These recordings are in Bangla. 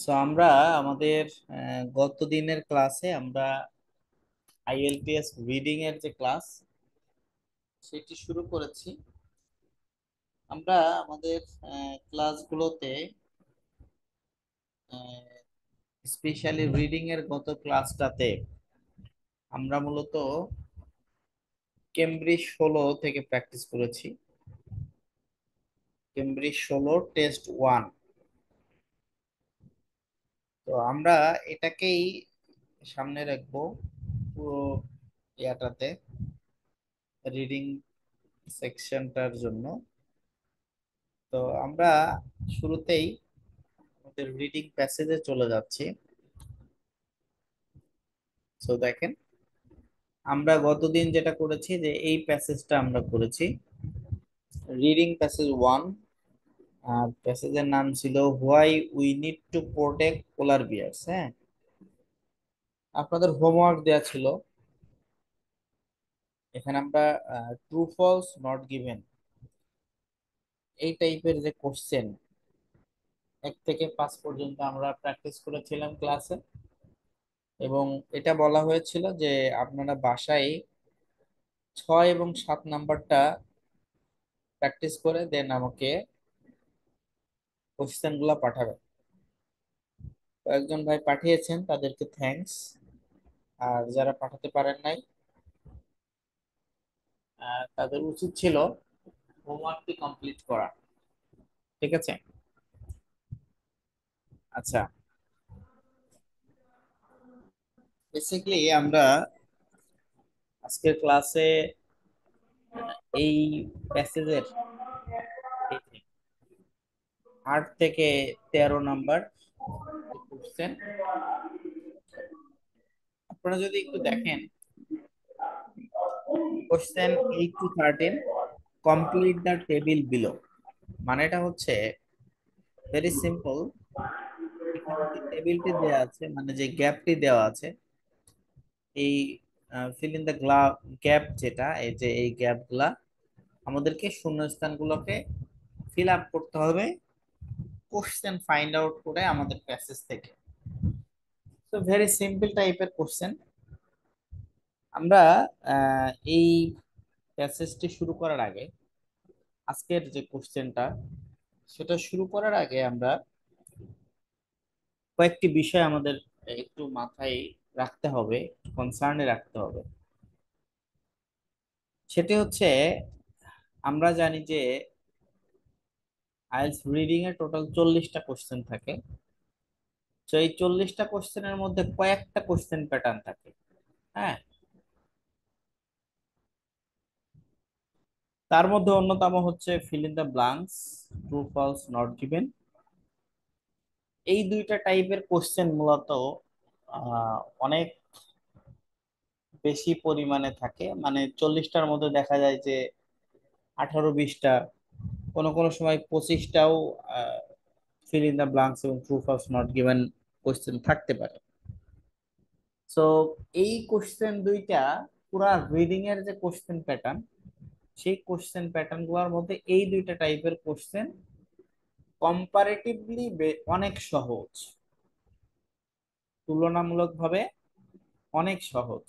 সো আমরা আমাদের গত দিনের ক্লাসে আমরা আইএলটিএস রিডিং এর যে ক্লাস সেটি শুরু করেছি। আমরা আমাদের ক্লাসগুলোতে স্পেশালি রিডিং এর গত ক্লাসটাতে আমরা মূলত কেমব্রিজ 16 থেকে প্র্যাকটিস করেছি। Cambridge 16 test 1। তো আমরা এটাকেই সামনে রাখবো পুরো ইয়াটাতে, রিডিং সেকশনটার জন্য। তো আমরা শুরুতেই আমাদের রিডিং প্যাসেজে চলে যাচ্ছি। সো দেখেন, আমরা গতদিন যেটা করেছি যে এই প্যাসেজটা আমরা করেছি, রিডিং প্যাসেজ 1। আর প্যাসেজের নাম ছিল why we need to protect polar bears. হ্যাঁ, আপনাদের হোমওয়ার্ক দেয়া ছিল। এখানে আমরা ট্রু ফলস নট গিভেন এই টাইপের যে কোশ্চেন 1 থেকে 5 পর্যন্ত আমরা প্র্যাকটিস করেছিলাম ক্লাসে। এবং এটা বলা হয়েছিল যে আপনারা বাসায় 6 এবং 7 নাম্বারটা প্র্যাকটিস করে দেন আমাকে কোশ্চেন গুলা পাঠাবেন। কয়েকজন ভাই পাঠিয়েছেন, তাদেরকে থ্যাঙ্কস। আর যারা পাঠাতে পারেন নাই, তাদের উচিত ছিল হোমওয়ার্কটি কমপ্লিট করা। ঠিক আছে? আচ্ছা, বেসিক্যালি আমরা আজকের ক্লাসে এই প্যাসেজের 8 থেকে 13 নাম্বার কোশ্চেন, আপনারা যদি একটু দেখেন, question 8 to 13, complete the table below. মানেটা হচ্ছে ভেরি সিম্পল। এখানে যে টেবিলটি দেওয়া আছে, মানে যে গ্যাপটি দেওয়া আছে, এই ফিল ইন দ্য গ্যাপ, যেটা এই যে এই গ্যাপ গুলা আমাদেরকে শূন্যস্থানগুলোকে ফিল আপ করতে হবে কোশ্চেন ফাইন্ড আউট করে আমাদের প্যাসেজ থেকে। তো ভেরি সিম্পল টাইপের কোশ্চেন। আমরা এই প্যাসেজটি শুরু করার আগে, আজকের যে কোশ্চেনটা সেটা শুরু করার আগে আমরা কয়েকটি বিষয় আমাদের একটু মাথায় রাখতে হবে, কনসার্নে রাখতে হবে। সেটি হচ্ছে, আমরা জানি যে IELTS reading a total 40টা question থাকে। তো এই 40টা কোশ্চেনের মধ্যে কয়েকটা কোশ্চেন প্যাটার্ন থাকে। হ্যাঁ, তার মধ্যে অন্যতম হচ্ছে fill in the blanks, true false not given. এই দুইটা টাইপের কোশ্চেন মূলত অনেক বেশি পরিমাণে থাকে। মানে 40টার মধ্যে দেখা যায় যে 18-20টা, কোনো কোনো সময় 25টাও ফিল ইন দ্য ব্লাঙ্কস এবং true false not given question থাকতে পারে। সো এই কোশ্চেন দুইটা পুরা রিডিং এর যে কোশ্চেন প্যাটার্ন, সেই কোশ্চেন প্যাটার্ন গুলোর মধ্যে এই দুইটা টাইপের কোশ্চেন কম্পারেটিভলি অনেক সহজ, তুলনামূলকভাবে অনেক সহজ।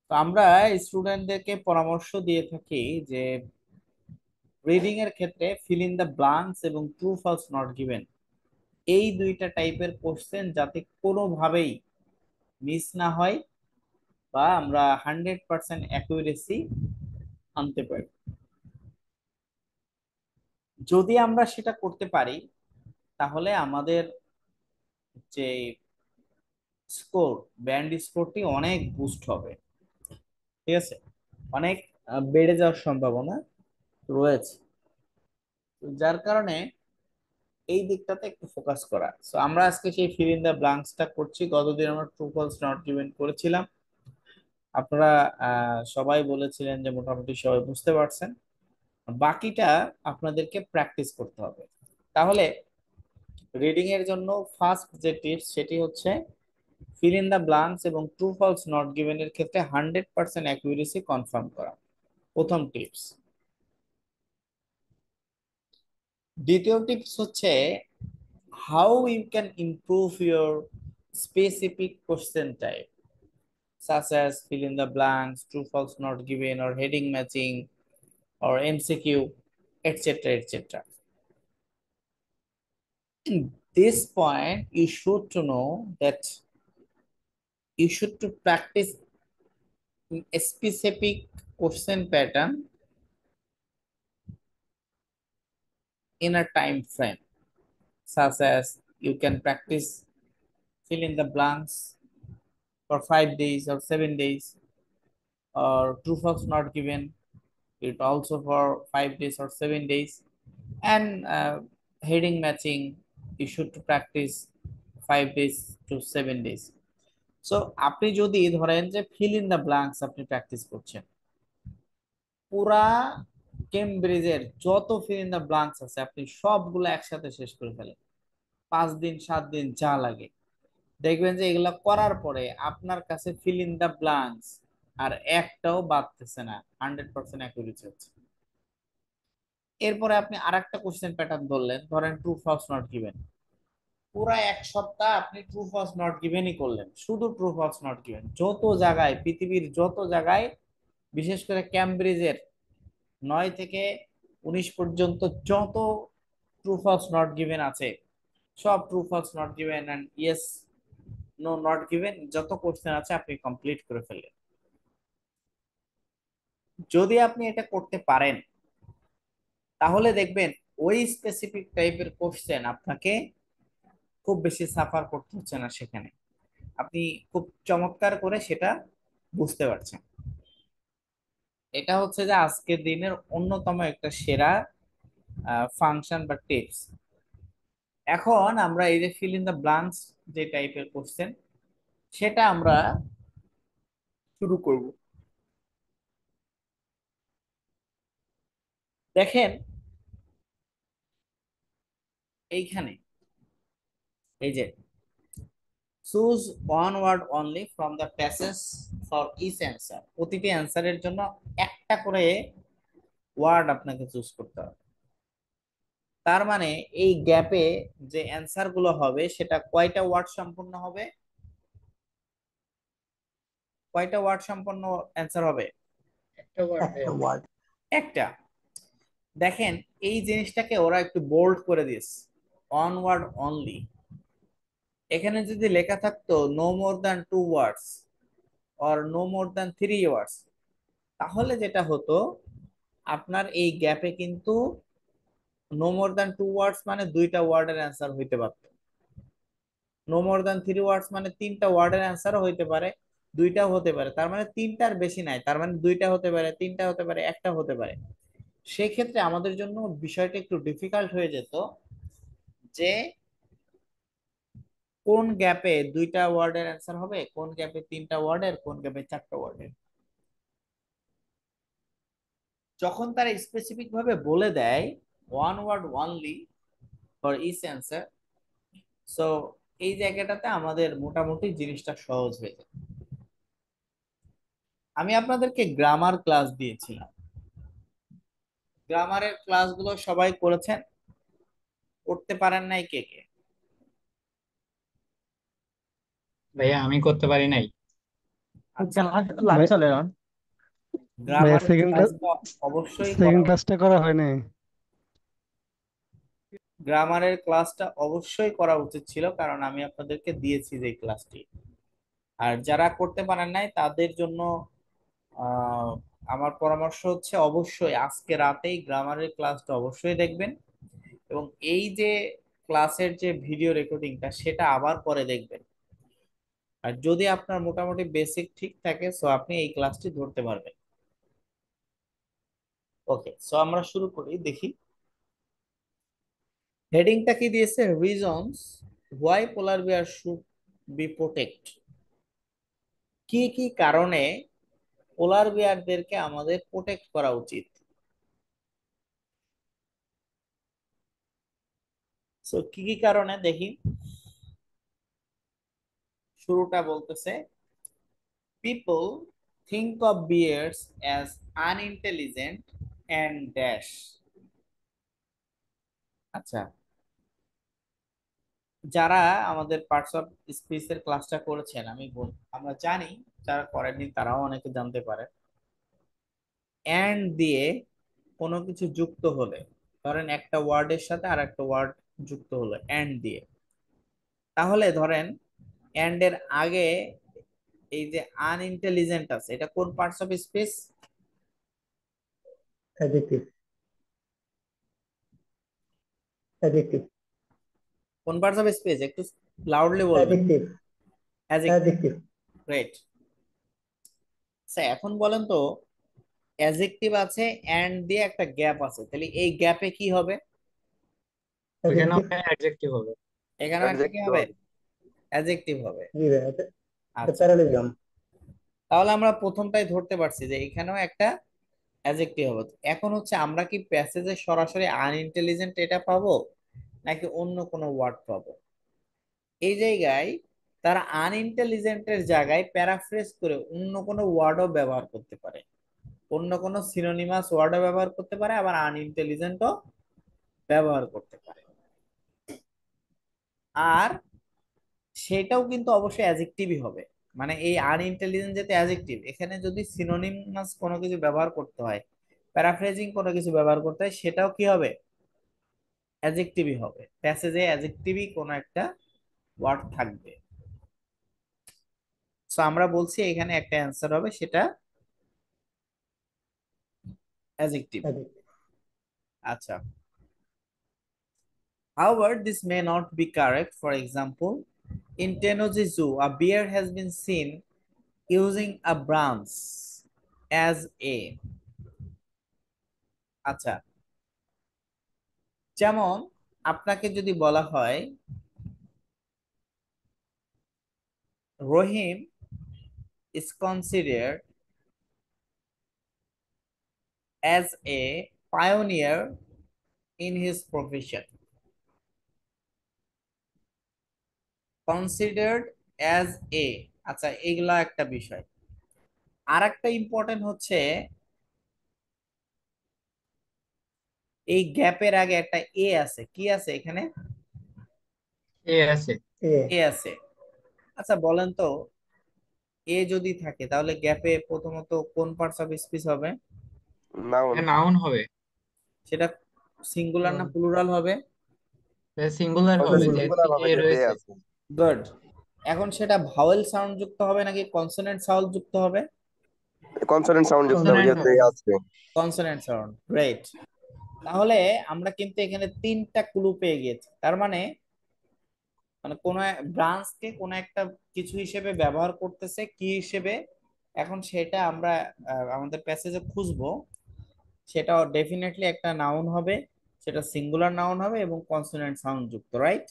তো আমরা স্টুডেন্টদেরকে পরামর্শ দিয়ে থাকি যে রিডিং এর ক্ষেত্রে ফিল ইন দ্য ব্লাঙ্কস এবং ট্রু ফলস নট গিভেন এই দুইটা টাইপের কোশ্চেন যাতে কোনোভাবেই মিস না হয়, বা আমরা 100% অ্যাকুরেসি আনতে পারি। যদি আমরা সেটা করতে পারি, তাহলে আমাদের যে স্কোর, ব্যান্ড স্কোরটি অনেক বুস্ট হবে। ঠিক আছে? অনেক বেড়ে যাওয়ার সম্ভাবনা রয়েছে। তো যার কারণে এই দিকটাতে একটু ফোকাস করা। সো আমরা আজকে সেই ফিল ইন দ্য ব্লাঙ্কসটা করছি। গতদিন আমরা ট্রু ফলস নট গিভেন করেছিলাম। আপনারা সবাই বলেছিলেন যে মোটামুটি সবাই বুঝতে পারছেন। বাকিটা আপনাদেরকে প্র্যাকটিস করতে হবে। তাহলে রিডিং এর জন্য ফার্স্ট যে টিপস, সেটি হচ্ছে ফিল ইন দ্য ব্লাঙ্কস এবং ট্রু ফলস নট গিভেন এর ক্ষেত্রে 100% অ্যাকুরেসি কনফার্ম করা, প্রথম টিপস। দ্বিতীয় টিপস হচ্ছে how you can improve your specific question type, such as fill in the blanks, true false not given, or heading matching, or MCQ, etc. etc. In this point, you should to know that you should to practice a specific question pattern in a time frame, such as you can practice fill in the blanks for 5 days or 7 days, or true false not given it also for 5 days or 7 days, and heading matching you should to practice 5 days to 7 days. So আপনি যদি ধরেন যে ফিল ইন দ্য ব্ল্যাঙ্কস আপনি প্র্যাকটিস করছেন, পুরা কেমব্রিজের যত ফিল ইন দ্য ব্ল্যাঙ্কস আছে আপনি সবগুলো একসাথে শেষ করে ফেলেন, 5 দিন 7 দিন যা লাগে, দেখবেন যে এগুলা করার পরে আপনার কাছে ফিল ইন দ্য ব্ল্যাঙ্কস আর একটাও বাদতেছে না, 100% অ্যাকুরেসি হচ্ছে। এরপরে আপনি আরেকটা কোশ্চেন প্যাটার্ন ধরলেন, ধরেন ট্রু ফলস নট গিভেন, পুরা এক সপ্তাহ আপনি ট্রু ফলস নট গিভেনই করলেন, শুধু ট্রু ফলস নট গিভেন, যত জায়গায় পৃথিবীর যত জায়গায় বিশেষ করে ক্যামব্রিজের 9 থেকে 19 পর্যন্ত যত ট্রু ফলস নট গিভেন আছে সব true false not given and yes no not given যত কোশ্চেন আছে আপনি কমপ্লিট করে ফেললেন। যদি আপনি এটা করতে পারেন তাহলে দেখবেন ওই স্পেসিফিক টাইপের কোশ্চেন আপনাকে খুব বেশি সাফার করতে হচ্ছে না, সেখানে আপনি খুব চমৎকার করে সেটা বুঝতে পারছেন। এটা হচ্ছে যে আজকের দিনের অন্যতম একটা সেরা ফাংশন বা টিপস। এখন আমরা এই যে ফিল ইন দ্য ব্লাঙ্কস যে টাইপের কোশ্চেন সেটা আমরা শুরু করব। দেখেন এইখানে এই যে choose one word only from the passage for each answer, প্রতিটি অ্যান্সারের জন্য একটা করে ওয়ার্ড আপনাকে চুজ করতে হবে। তার মানে এই গ্যাপে যে অ্যান্সার গুলো হবে সেটা কয়টা ওয়ার্ড সম্পূর্ণ হবে, কয়টা ওয়ার্ড সম্পন্ন অ্যান্সার হবে, একটা ওয়ার্ড একটা ওয়ার্ড। একটা। দেখেন এই জিনিসটাকে ওরা একটু বোল্ড করে দিয়েছে, ওয়ান ওয়ার্ড অনলি। এখানে যদি লেখা থাকতো no more than 2 words or no more than 3 words, তাহলে যেটা হতো আপনার এই গ্যাপে কিন্তু নো মোর দ্যান 2 ওয়ার্ডস মানে দুইটা ওয়ার্ডের অ্যান্সার হইতে পারত, নো মোর দ্যান 3 ওয়ার্ডস মানে তিনটা ওয়ার্ডের অ্যান্সারও হইতে পারে, দুইটাও হতে পারে, তার মানে তিনটার বেশি নাই, তার মানে দুইটা হতে পারে, তিনটা হতে পারে, একটা হতে পারে। সেক্ষেত্রে আমাদের জন্য বিষয়টা একটু ডিফিকাল্ট হয়ে যেত যে কোন গ্যাপে দুইটা ওয়ার্ডের অ্যান্সার হবে, কোন গ্যাপে তিনটা ওয়ার্ডের, কোন গ্যাপে চারটা ওয়ার্ডের। যখন তারা স্পেসিফিক ভাবে বলে দেয় one word only for each answer, so এই জায়গাটাতে আমাদের মোটামুটি জিনিসটা সহজ হয়ে যায়। আমি আপনাদেরকে গ্রামার ক্লাস দিয়েছিলাম, গ্রামারের ক্লাসগুলো সবাই করেছেন, করতে পারেন নাই কে কে? ভাইয়া আমি করতে পারি নাই। আচ্ছা, লাইভ চলে এখন। ভাইয়া গ্রামারের ক্লাসটা অবশ্যই করা, সেকেন্ড ক্লাসটা করা হয় নাই। গ্রামারের ক্লাসটা অবশ্যই করা উচিত ছিল, কারণ আমি আপনাদেরকে দিয়েছি যে ক্লাসটি। আর যারা করতে পারেন নাই তাদের জন্য আহ, আমার পরামর্শ হচ্ছে অবশ্যই আজকে রাতেই গ্রামারের ক্লাসটা অবশ্যই দেখবেন, এবং এই যে ক্লাসের যে ভিডিও রেকর্ডিংটা সেটা আবার পরে দেখবেন। আর যদি আপনার মোটামুটি বেসিক ঠিক থাকে সো আপনি এই ক্লাসটি ধরতে পারবেন। ওকে, সো আমরা শুরু করি, দেখি হেডিংটা কি দিয়েছে, reasons why polar bear should be protect, কি কি কারণে পোলার বিয়ারদেরকে আমাদের প্রোটেক্ট করা উচিত। সো কি কি কারণে দেখি, শুরুটা বলতেছে people think of bears as unintelligent and dash. আচ্ছা, যারা আমাদের পার্টস অফ স্পিচ এর ক্লাসটা করেছেন আমরা জানি, যারা করেননি তারাও অনেকে জানতে পারে, এন্ড দিয়ে কোনো কিছু যুক্ত হলে, ধরেন একটা ওয়ার্ডের সাথে আর একটা ওয়ার্ড যুক্ত হলো এন্ড দিয়ে, তাহলে ধরেন এন্ড এর আগে এই যে আনইন্টেলিজেন্ট আছে, এটা কোন parts of speech? Adjective, adjective, কোন পার্টস অফ স্পিচ একটু লাউডলি বলবেন। Adjective, adjective. Adjective, great. আচ্ছা এখন বলেন তো, অ্যাজেক্টিভ আছে এন্ড দিয়ে একটা গ্যাপ আছে, তাহলে এই গ্যাপে কি হবে? ওইখানেও অ্যাডজেক্টিভ। অ্যাডজেক্টিভ হবে। এখানেও একটা কি অ্যাডজেক্টিভ হবে? হবে। অ্যাজেক্টিভ হবে। জি ভাই, এটা আচ্ছা, প্যারালিগ্রাম। তাহলে আমরা প্রথমটাই ধরতে পারছি যে এখানেও একটা অ্যাজেক্টিভ হবে। এখন হচ্ছে আমরা কি প্যাসেজে সরাসরি আনইন্টেলিজেন্ট এটা পাবো নাকি অন্য কোনো ওয়ার্ড পাবো? এই জায়গায় তারা আনইন্টেলিজেন্টের জায়গায় প্যারাফ্রেজ করে অন্য কোনো ওয়ার্ডও ব্যবহার করতে পারে, অন্য কোনো সিনোনিমাস ওয়ার্ডও ব্যবহার করতে পারে, আবার আনইন্টেলিজেন্টও ব্যবহার করতে পারে। আর সেটাও কিন্তু অবশ্যই অ্যাজেক্টিভই হবে। মানে এই আনইন্টেলিজেন্ট যেটা অ্যাজেক্টিভ, এখানে যদি সিনোনিমাস কোনো কিছু ব্যবহার করতে হয়, প্যারাফ্রেজিং কোনো কিছু ব্যবহার করতে হয়, সেটাও কি হবে? অ্যাজেক্টিভই হবে। প্যাসেজে অ্যাজেক্টিভই কোনো একটা ওয়ার্ড থাকবে। সো আমরা বলছি এখানে একটা অ্যান্সার হবে, সেটা অ্যাজেক্টিভ। অ্যাডজেক্টিভ। আচ্ছা, however this may not be correct. For example, in Tennoji Zoo a bear has been seen using a branch as a, আচ্ছা, যেমন আপনাকে যদি বলা হয় রহিম is considered as a pioneer in his profession, considered as a, আচ্ছা এইগুলা একটা বিষয়। আর একটা ইম্পর্টেন্ট হচ্ছে এই গ্যাপের আগে একটা এ আছে, কি আছে এখানে? এ আছে। এ, এ আছে। আচ্ছা বলেন তো, এ যদি থাকে তাহলে গ্যাপে প্রথমত কোন পার্টস অফ স্পিচ হবে? নাউন। নাউন হবে। সেটা সিঙ্গুলার না noun, প্লুরাল হবে? সিঙ্গুলার ওটা হবে, singular, সিঙ্গুলার যেহেতু হবে এ যেহেতু এ রয়েছে। আছে। গুড। এখন সেটা ভাওয়েল সাউন্ড যুক্ত হবে নাকি কনসোনেন্ট সাউন্ড যুক্ত হবে? কনসোনেন্ট সাউন্ড যুক্ত হবে কনসোনেন্ট যেহেতু হবে। এ আছে। Consonant sound. গ্রেট। তাহলে আমরা কিন্তু এখানে তিনটা ক্লু পেয়ে গেছি। তার মানে মানে কোন ব্রাঞ্চকে কোন একটা কিছু হিসেবে ব্যবহার করতেছে, কি হিসেবে, এখন সেটা আমরা আমাদের প্যাসেজে খুঁজবো। সেটা ডেফিনেটলি একটা নাউন হবে, সেটা সিঙ্গুলার নাউন হবে এবং কনসোনেন্ট সাউন্ড যুক্ত, রাইট?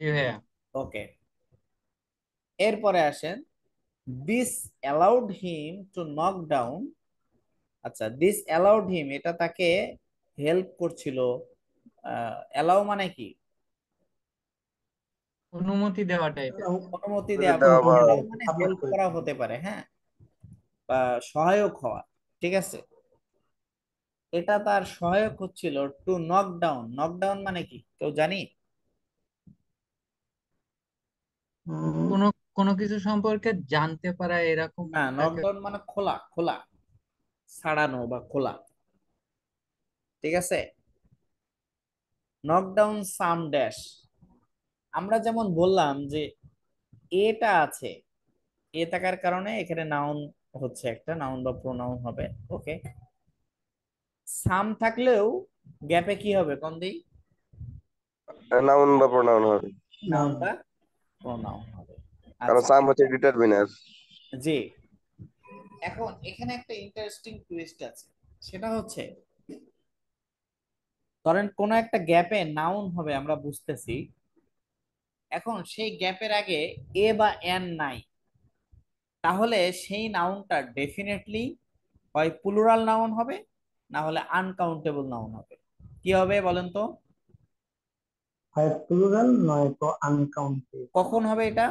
জি ভাইয়া। ওকে, এরপরে আসেন this allowed him to knock down. আচ্ছা, দিস অ্যালাউড হিম এটা তাকে হেল্প করছিল। অ্যালাউ মানে কি? অনুমতি দেওয়া টাইপের। অনুমতি যদি দেওয়া, দেওয়া বা অ্যালাউ মানে সাপোর্ট হেল্প করে। করা হতে পারে, হ্যাঁ, বা সহায়ক হওয়া। ঠিক আছে, এটা তার সহায়ক হচ্ছিল to knock down. Knock down মানে কি কেউ জানি? উম, কোনো কোনো কিছু সম্পর্কে জানতে পারা এরকম না, তাকে। নকডাউন মানে খোলা, খোলা, ছাড়ানো বা খোলা। ঠিক আছে, নকডাউন সাম ড্যাশ। আমরা যেমন বললাম যে এটা আছে, এ থাকার কারণে এখানে নাউন হচ্ছে, একটা নাউন বা প্রোনাউন হবে। ওকে, সাম থাকলেও গ্যাপে কি হবে কোন দিই? নাউন বা প্রোনাউন হবে, noun, নাউন বা প্রোনাউন হবে। কারণ আচ্ছা, সাম হচ্ছে ডিটারমিনার। জি। এখন এখানে একটা ইন্টারেস্টিং টুইস্ট আছে, সেটা হচ্ছে ধরেন কোন একটা গ্যাপে নাউন হবে আমরা বুঝতেছি, এখন সেই গ্যাপের আগে এ বা এন নাই, তাহলে সেই নাউনটা ডেফিনেটলি হয় প্লুরাল নাউন হবে, না হলে আনকাউন্টেবল নাউন হবে। কি হবে বলেন তো? হয় প্লুরাল নয়তো আনকাউন্টেবল। কখন হবে এটা?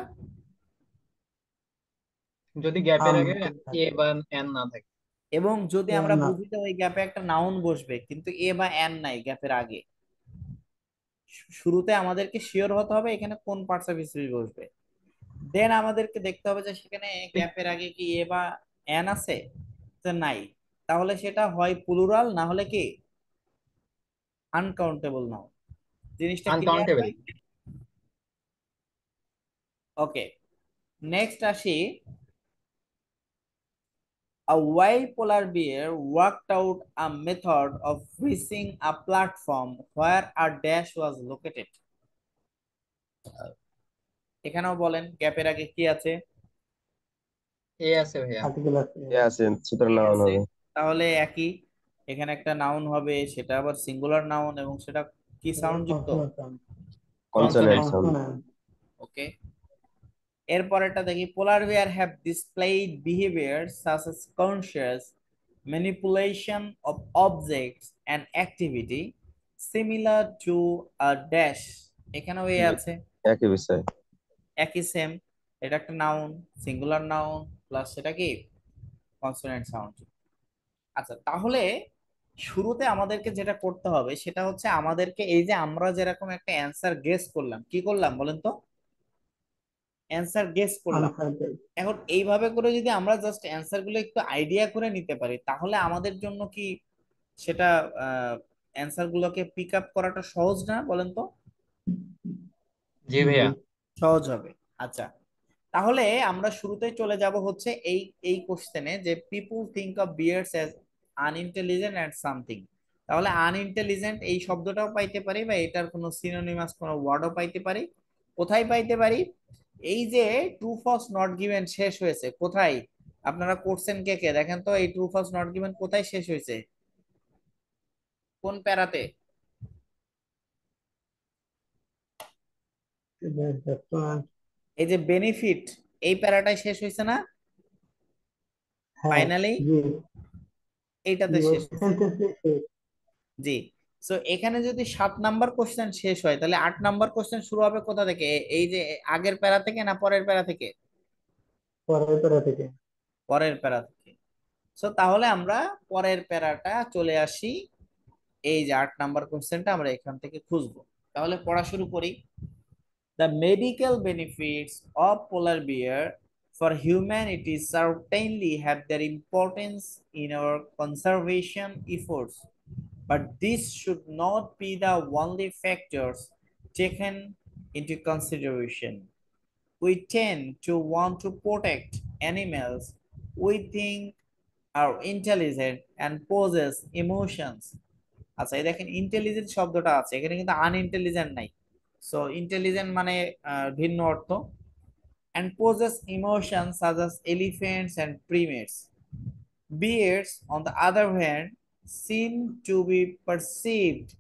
যদি গ্যাপের আম আগে এ থাকে, বা এন না থাকে। এবং যদি এর আমরা না, বুঝি যে ওই গ্যাপে একটা নাউন বসবে কিন্তু এ বা এন নাই গ্যাপের আগে, শুরুতে আমাদেরকে শিওর হতে হবে এখানে কোন পার্টস অফ স্পিচ বসবে। দেন আমাদেরকে দেখতে হবে যে সেখানে গ্যাপের আগে কি এ বা এন আছে, তো নাই, তাহলে সেটা হয় প্লুরাল না হলে কি আনকাউন্টেবল নাউন। জিনিসটা ক্লিয়ার আনকাউন্টেবল। হয়? ওকে, নেক্সট আসি। A wild polar bear worked out a method of reaching a platform where a dash was located. এখানেও বলেন গ্যাপের আগে কি আছে? এ আছে ভাইয়া। আর্টিকেল আছে। এ আছে, সুতরাং কি নাউন আছে? হবে। তাহলে একই, এখানে একটা নাউন হবে, সেটা আবার সিঙ্গুলার নাউন এবং সেটা কি সাউন্ড যুক্ত? Consonant consonant. সাউন্ড। ওকে, এরপরেরটা দেখি। Polar bear have displayed behaviour such as conscious manipulation of objects and activity similar to a dash. এখানেও এ আছে, একই বিষয়। একই সেম। এটা একটা নাউন, সিঙ্গুলার নাউন, প্লাস সেটা কি কনসোনেন্ট সাউন্ড। আচ্ছা, তাহলে শুরুতে আমাদেরকে যেটা করতে হবে সেটা হচ্ছে আমাদেরকে এই যে আমরা যেরকম একটা অ্যান্সার গেস করলাম, কি করলাম বলেন তো? অ্যান্সার গেস করলাম। আনসার। এখন এইভাবে করে যদি আমরা জাস্ট অ্যান্সার গুলো একটু আইডিয়া করে নিতে পারি, তাহলে আমাদের জন্য কি সেটা অ্যান্সার গুলোকে পিক আপ করাটা সহজ না বলেন তো? জি ভাইয়া। সহজ হবে। আচ্ছা, তাহলে আমরা শুরুতেই চলে যাব হচ্ছে এই এই কোশ্চেনে যে people think of bears as unintelligent and something. তাহলে আনইন্টেলিজেন্ট এই শব্দটাও পাইতে পারি বা এটার কোনো সিনোনিমাস কোনো ওয়ার্ডও পাইতে পারি। কোথায় পাইতে পারি? এই যে ট্রু ফলস নট গিভেন শেষ হয়েছে কোথায়? আপনারা করছেন কে কে দেখেন তো, এই ট্রু ফলস নট গিভেন কোথায় শেষ হয়েছে, কোন প্যারাতে? এই যে বেনিফিট, এই প্যারাটাই শেষ হয়েছে না? হ্যাঁ। ফাইনালি জি। এইটাতে জি, ওই শেষ হয়েছে। সেন্টেন্সে শেষ। জি। সো এখানে যদি 7 নাম্বার কোশ্চেন শেষ হয়, তাহলে 8 নাম্বার কোশ্চেন শুরু হবে কোথা থেকে? এই যে আগের প্যারা থেকে না পরের প্যারা থেকে? পরের প্যারা থেকে। পরের প্যারা থেকে। সো তাহলে আমরা পরের প্যারাটা চলে আসি, এই যে 8 নাম্বার কোশ্চেনটা আমরা এখান থেকে খুঁজবো। তাহলে পড়া শুরু করি। The medical benefits of polar bear for humanity certainly have their importance in our conservation efforts, but this should not be the only factors taken into consideration. We tend to want to protect animals we think are intelligent and possess emotions. আচ্ছা, এই দেখেন ইন্টেলিজেন্ট শব্দটা আছে এখানে, কিন্তু আনইন্টেলিজেন্ট নাই। সো ইন্টেলিজেন্ট মানে ভিন্ন অর্থ। and possess emotions such as elephants and primates. Bears, on the other hand, seem to be perceived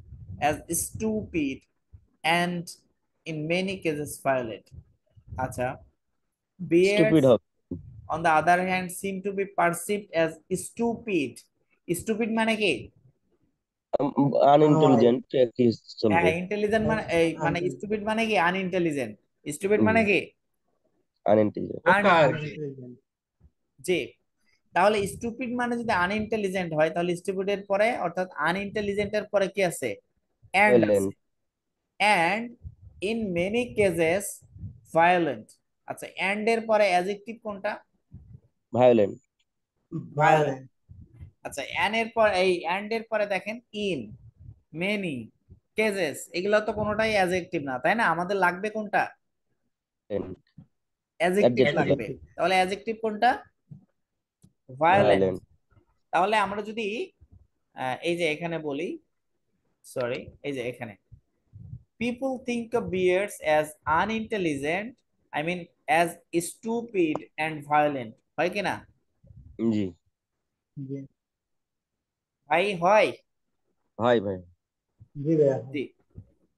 as stupid and in many cases violent. আচ্ছা, bears স্টুপিড হবে। on the other hand seem to be perceived as stupid. Stupid মানে কি? আনইন্টেলিজেন্ট কি চলবে? হ্যাঁ, ইন্টেলিজেন্ট মানে এই মানে স্টুপিড মানে কি আনইন্টেলিজেন্ট। স্টুপিড মানে কি আনইন্টেলিজেন্ট। বোকা আর কি। আনইন্টেলিজেন্ট। জি। তাহলে স্টুপিড মানে যদি আনইন্টেলিজেন্ট হয়, তাহলে স্টুপিড এর পরে অর্থাৎ আনইন্টেলিজেন্ট এর পরে কি আছে? এন্ড আছে। Violent. And in many cases violent. আচ্ছা, এন্ড এর পরে অ্যাডজেক্টিভ কোনটা? ভায়োলেন্ট। ভায়োলেন্ট। ভায়োলেন্ট। আচ্ছা, এন এর পর এই এন্ড এর পরে দেখেন ইন, মেনি, কেসেস, এগুলো তো কোনোটাই অ্যাডজেক্টিভ না, তাই না? আমাদের লাগবে কোনটা? Adjective adjective. লাগবে। অ্যাডজেক্টিভ। তাহলে অ্যাডজেক্টিভ কোনটা? ভায়োলেন্ট। ভায়োলেন্ট। তাহলে আমরা যদি এই যে এখানে বলি, সরি, এই যে এখানে people think of bears as unintelligent, I mean as stupid and violent, হয় কি না জি। জি। ভাই? হয়। হয় ভাই। জি ভাইয়া। জি।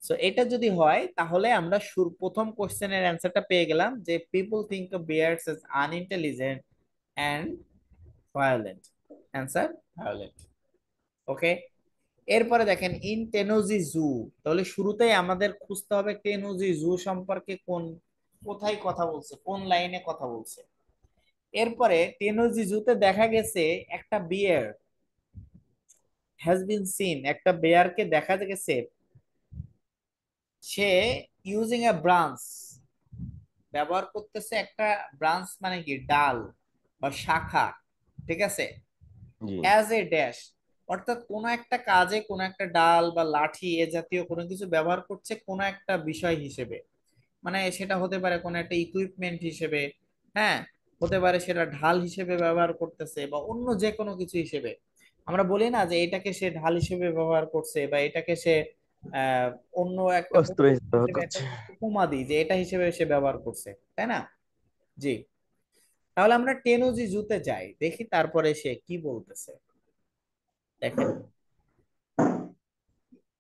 সো এটা যদি হয় তাহলে আমরা প্রথম কোশ্চেনের অ্যান্সারটা পেয়ে গেলাম যে people think of bears as unintelligent and violent, answer violent। ওকে, এরপরে দেখেন ইন টেনোজি জু। তাহলে শুরুতেই আমাদের খুঁজতে হবে টেনোজি জু সম্পর্কে কোথায় কথা বলছে, কোন লাইনে কথা বলছে। এরপরে টেনোজি জুতে দেখা গেছে একটা বিয়ার হ্যাজ বিন সিন, একটা বেয়ারকে দেখা গেছে সে ইউজিং এ ব্রাঞ্চ ব্যবহার করতেছে একটা ব্রাঞ্চ মানে কি ডাল বা শাখা, ঠিক আছে, জি অ্যাজ এ ড্যাশ, অর্থাৎ কোনো একটা কাজে কোনো একটা ডাল বা লাঠি এ জাতীয় কোনো কিছু ব্যবহার করছে কোনো একটা বিষয় হিসেবে, মানে সেটা হতে পারে কোনো একটা ইকুইপমেন্ট হিসেবে, হ্যাঁ, হতে পারে সেটা ঢাল হিসেবে ব্যবহার করতেছে বা অন্য যে কোনো কিছু হিসেবে। আমরা বলি না যে এটাকে সে ঢাল হিসেবে ব্যবহার করছে বা এটাকে সে আহ অন্য একটা অস্ত্র বস্তু হিসেবে ব্যবহার হিসেবে একটা করছে। উপমা দিই যে এটা হিসেবে সে ব্যবহার করছে, তাই না? জি। তাহলে আমরা টেনোজি জুতে যাই, দেখি তারপরে সে কি বলতেছে। দেখেন,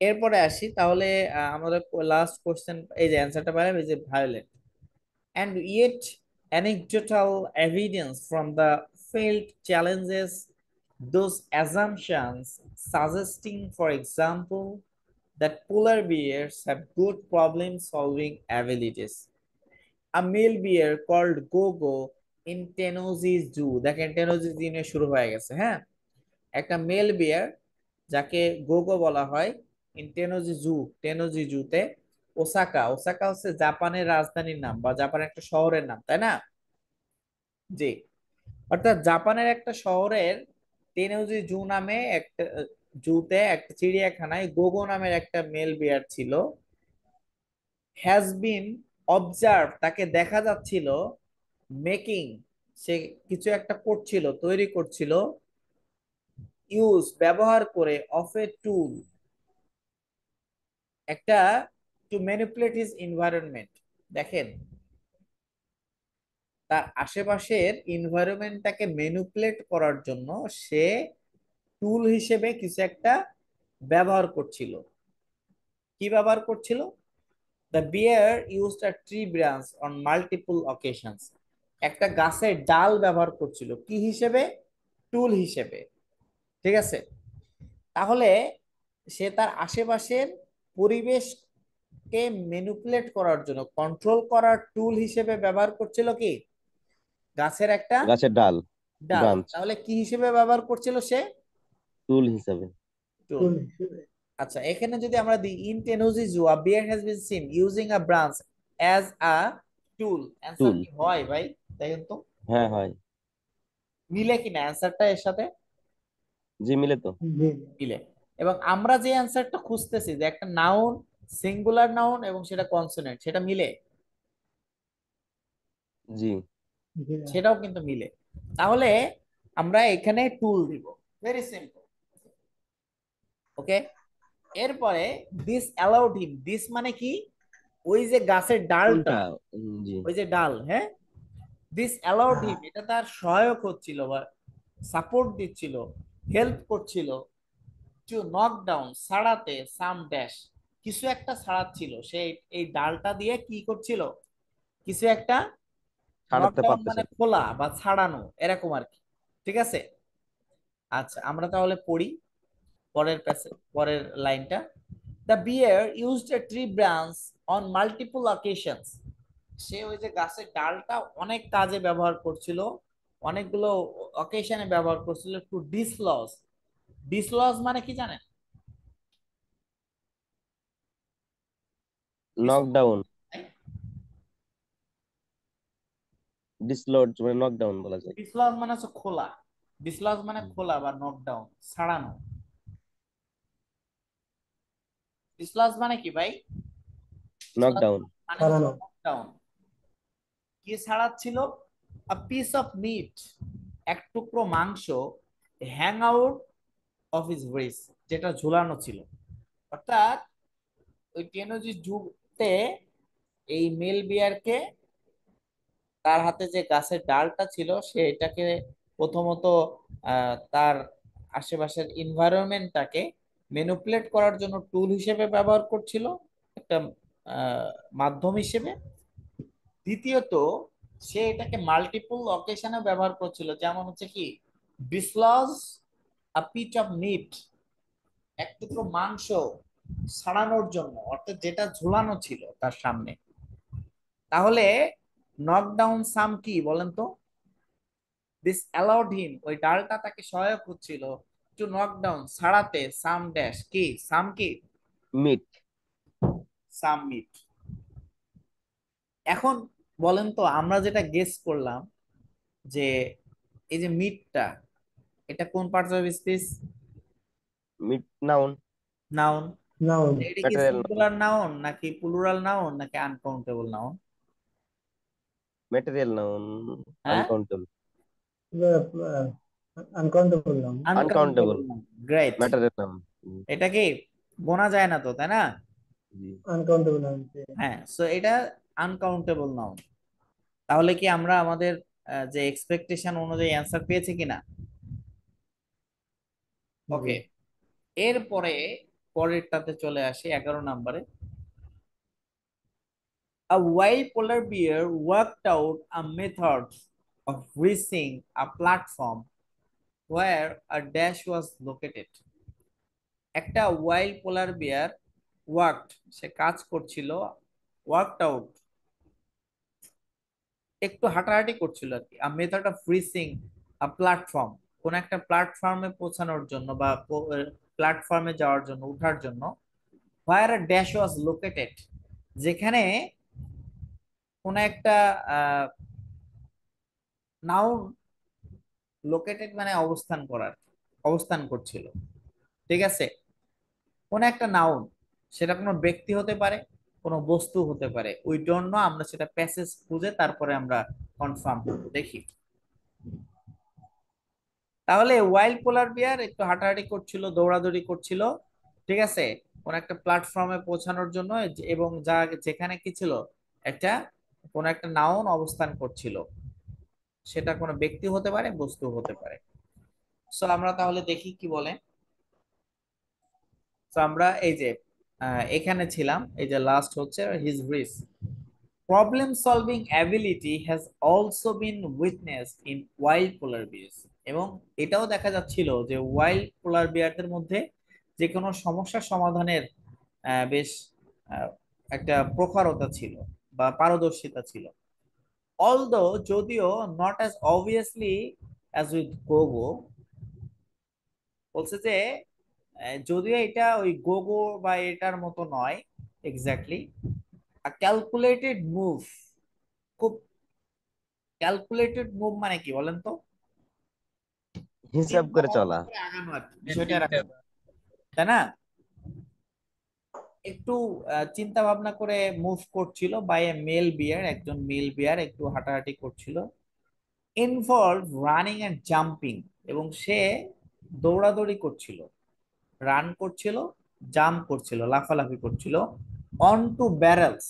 এরপরে আসি তাহলে। আমাদের লাস্ট কোশ্চেন, এই যে অ্যান্সারটা পেলাম, এই যে violet. And yet, anecdotal evidence from the field challenges those assumptions, suggesting, for example, that polar bears have good problem-solving abilities. A male bear called Gogo in Tennessee Zoo, দেখেন টেনোজি জু নিয়ে শুরু হয়ে গেছে, হ্যাঁ, একটা মেল বিয়ার যাকে গোগো বলা হয় ইন টেনোজি জুতে, ওসাকা, ওসাকা হচ্ছে জাপানের রাজধানীর নাম বা জাপানের একটা শহরের নাম, তাই না? জি। অর্থাৎ জাপানের একটা শহরের টেনোজি জু নামে একটা জুতে একটা চিড়িয়াখানায় গোগো নামের একটা মেল বিয়ার ছিল, হ্যাজ বিন অবজার্ভ, তাকে দেখা যাচ্ছিল, মেকিং, সে কিছু একটা করছিল, তৈরি করছিল, ব্যবহার করে, অফ এ টুল, একটা, টু ম্যানিপুলেট হিজ এনভায়রনমেন্ট। দেখেন, তার আশেপাশের এনভায়রনমেন্টটাকে ম্যানিপুলেট করার জন্য সে টুল হিসেবে কিছু একটা ব্যবহার করছিল। কি ব্যবহার করছিল? The bear used a tree branch on multiple occasions, একটা গাছের ডাল ব্যবহার করছিল কি হিসেবে? টুল হিসেবে, ঠিক আছে। তাহলে সে তার আশেপাশের পরিবেশকে ম্যানিপুলেট করার জন্য, কন্ট্রোল করার টুল হিসেবে ব্যবহার করছিল কি? গাছের একটা গাছের ডাল, ডাল। ব্রাঞ্চ, তাহলে কি হিসেবে ব্যবহার করছিল সে? টুল হিসাবে। টুল। আচ্ছা, এখানে যদি আমরা দিই in Tennoji zoo a bear has been seen using a branch as a tool, answer tool, কি হয় ভাই? দেখেন তো হ্যাঁ হয়। মিলে কিনা অ্যান্সারটা এর সাথে? জি মিলে তো। জি মিলে। এবং আমরা যে অ্যান্সারটা খুঁজতেছি যে একটা নাউন, সিঙ্গুলার নাউন এবং সেটা কনসোনেন্ট, সেটা মিলে, জি জি সেটাও কিন্তু মিলে। তাহলে আমরা এখানে টুল দিব, ভেরি সিম্পল। ওকে, এরপরে দিস অ্যালাউড হিম, দিস মানে কি? ওই যে গাছের ডালটা, টুলটা, জি ওই যে ডাল, হ্যাঁ, দিস অ্যালাউড হিম, এটা তার সহায়ক হচ্ছিল বা সাপোর্ট দিচ্ছিল, হেল্প করছিল, টু নক ডাউন, ছাড়াতে, সাম ড্যাশ, কিছু একটা ছাড়াচ্ছিল সে, এই ডালটা দিয়ে কি করছিল? কিছু একটা, ছাড়াতে নকডাউন পারতেছে। মানে খোলা বা ছাড়ানো, এরকম আর কি, ঠিক আছে। আচ্ছা, আমরা তাহলে পড়ি পরের লাইনটা। The bear used a tree branch on multiple occasions, সে ওই যে গাছের ডালটা অনেক কাজে ব্যবহার করছিল, অনেকগুলো অকেশনে ব্যবহার করছিল, টু ডিসলজ, ডিসলজ মানে কি জানেন? নকডাউন, ডিসলড মানে নকডাউন বলা যায়। ডিসলজ মানে হচ্ছে খোলা, ডিসলজ মানে খোলা বা নকডাউন, ছাড়ানো। ডিসলজ মানে কি ভাই? Dislodge নকডাউন, মানে হচ্ছে ছাড়ানো নকডাউন। কি ছাড়াচ্ছিল? আ পিস অফ মিট, এক টুকরো মাংস, hang out of his wrist, যেটা ঝুলানো ছিল। অর্থাৎ ওই টেনোজি যুগতে এই মেল বিয়ারকে, তার হাতে যে গাছের ডালটা ছিল সে এটাকে প্রথমত তার আশেপাশের এনভায়রনমেন্টটাকে ম্যানিপুলেট করার জন্য টুল হিসেবে ব্যবহার করছিল, একটা মাধ্যম হিসেবে। দ্বিতীয়ত, সে এটাকে মাল্টিপল অকেশনে ব্যবহার করছিল, যেমন হচ্ছে কি, dislodge a pitch of meat, এক টুকরো মাংস ছাড়ানোর জন্য, অর্থাৎ যেটা ঝুলানো ছিল তার সামনে। তাহলে নকডাউন সাম কি বলেন তো? দিস অ্যালাউড হিম, ওই ডালটা তাকে সহায়ক হচ্ছিল, টু নক ডাউন, ছাড়াতে, সাম ড্যাশ, কি সাম কি? মিট, সাম মিট। এখন বলেন তো আমরা যেটা গেস করলাম যে এই যে মিটটা, এটা কোন parts of speech? Meat noun. Noun. Noun. এটা কি ম্যাটেরিয়াল নাউন। সিঙ্গুলার নাউন নাকি প্লুরাল নাউন নাকি আনকাউন্টেবল নাউন? Material noun. হ্যাঁ, uncountable. Uncountable noun. Uncountable uncountable. Noun. Great. Material noun. এটা কি গোনা যায় না তো, তাই না? জি। Uncountable noun. হ্যাঁ, সো এটা আনকাউন্টেবল নাউন। তাহলে কি আমরা আমাদের যে এক্সপেকটেশন অনুযায়ী অ্যান্সার পেয়েছি কিনা? ওকে, এরপরে পরেরটাতে চলে আসি 11 নম্বরে। A wild polar bear worked out a method of reaching a platform where a dash was located. একটা ওয়াইল্ড পোলার বিয়ার ওয়ার্কড, সে কাজ করছিল, ওয়ার্কড আউট, একটু হাঁটাহাঁটি করছিল আর কি, আ method of reaching a platform, কোন একটা প্ল্যাটফর্মে পৌঁছানোর জন্য বা প্ল্যাটফর্মে যাওয়ার জন্য, ওঠার জন্য, হোয়ার আ ড্যাশ ওয়াজ লোকেটেড, যেখানে কোন একটা নাউন, লোকেটেড মানে অবস্থান করার, অবস্থান করছিল, ঠিক আছে? কোন একটা নাউন, সেটা কোনো ব্যক্তি হতে পারে, কোনো বস্তু হতে পারে, উই ডোন্ট নো, আমরা সেটা প্যাসেজ খুঁজে তারপরে আমরা কনফার্ম করবো, দেখি। তাহলে ওয়াইল্ড পোলার বিয়ার একটু হাঁটাহাঁটি করছিল, দৌড়াদৌড়ি করছিল, ঠিক আছে, কোন একটা প্ল্যাটফর্মে পৌঁছানোর জন্য, এবং যা যেখানে কি ছিল, একটা কোন একটা নাউন অবস্থান করছিল, সেটা কোনো ব্যক্তি হতে পারে, বস্তু হতে পারে। সো আমরা তাহলে দেখি কি বলে। তো আমরা এই যে এখানে ছিলাম, এই যে লাস্ট হচ্ছে হিজ রিস problem solving ability has also been witnessed in wild polar bears. এবং এটাও দেখা যাচ্ছিল যে ওয়াইল্ড পোলার বিয়ারদের মধ্যে যে কোনো সমস্যা সমাধানের বেশ আহ, একটা প্রখরতা ছিল বা পারদর্শিতা ছিল। অলদো, যদিও, not as obviously as with Gogo, বলছে যে যদিও এটা ওই গোগো বা এটার মতো নয় এক্স্যাক্টলি, ক্যালকুলেটেড মুভ, খুব ক্যালকুলেটেড মুভ মানে কি বলেন তো? হিসাব চিন্তা করে ভাবনা চলা। করে আগানো আর কি, বিষয়টা এরকম, তাই না? একটু চিন্তা ভাবনা করে মুভ করছিল, বাই এ মেল বিয়ার, একজন মেল বিয়ার একটু হাঁটাহাঁটি করছিল, ইনভলভ রানিং এন্ড জাম্পিং, এবং সে দৌড়াদৌড়ি করছিল, রান করছিল, জাম্প করছিল, লাফালাফি করছিল, অন টু ব্যারেলস,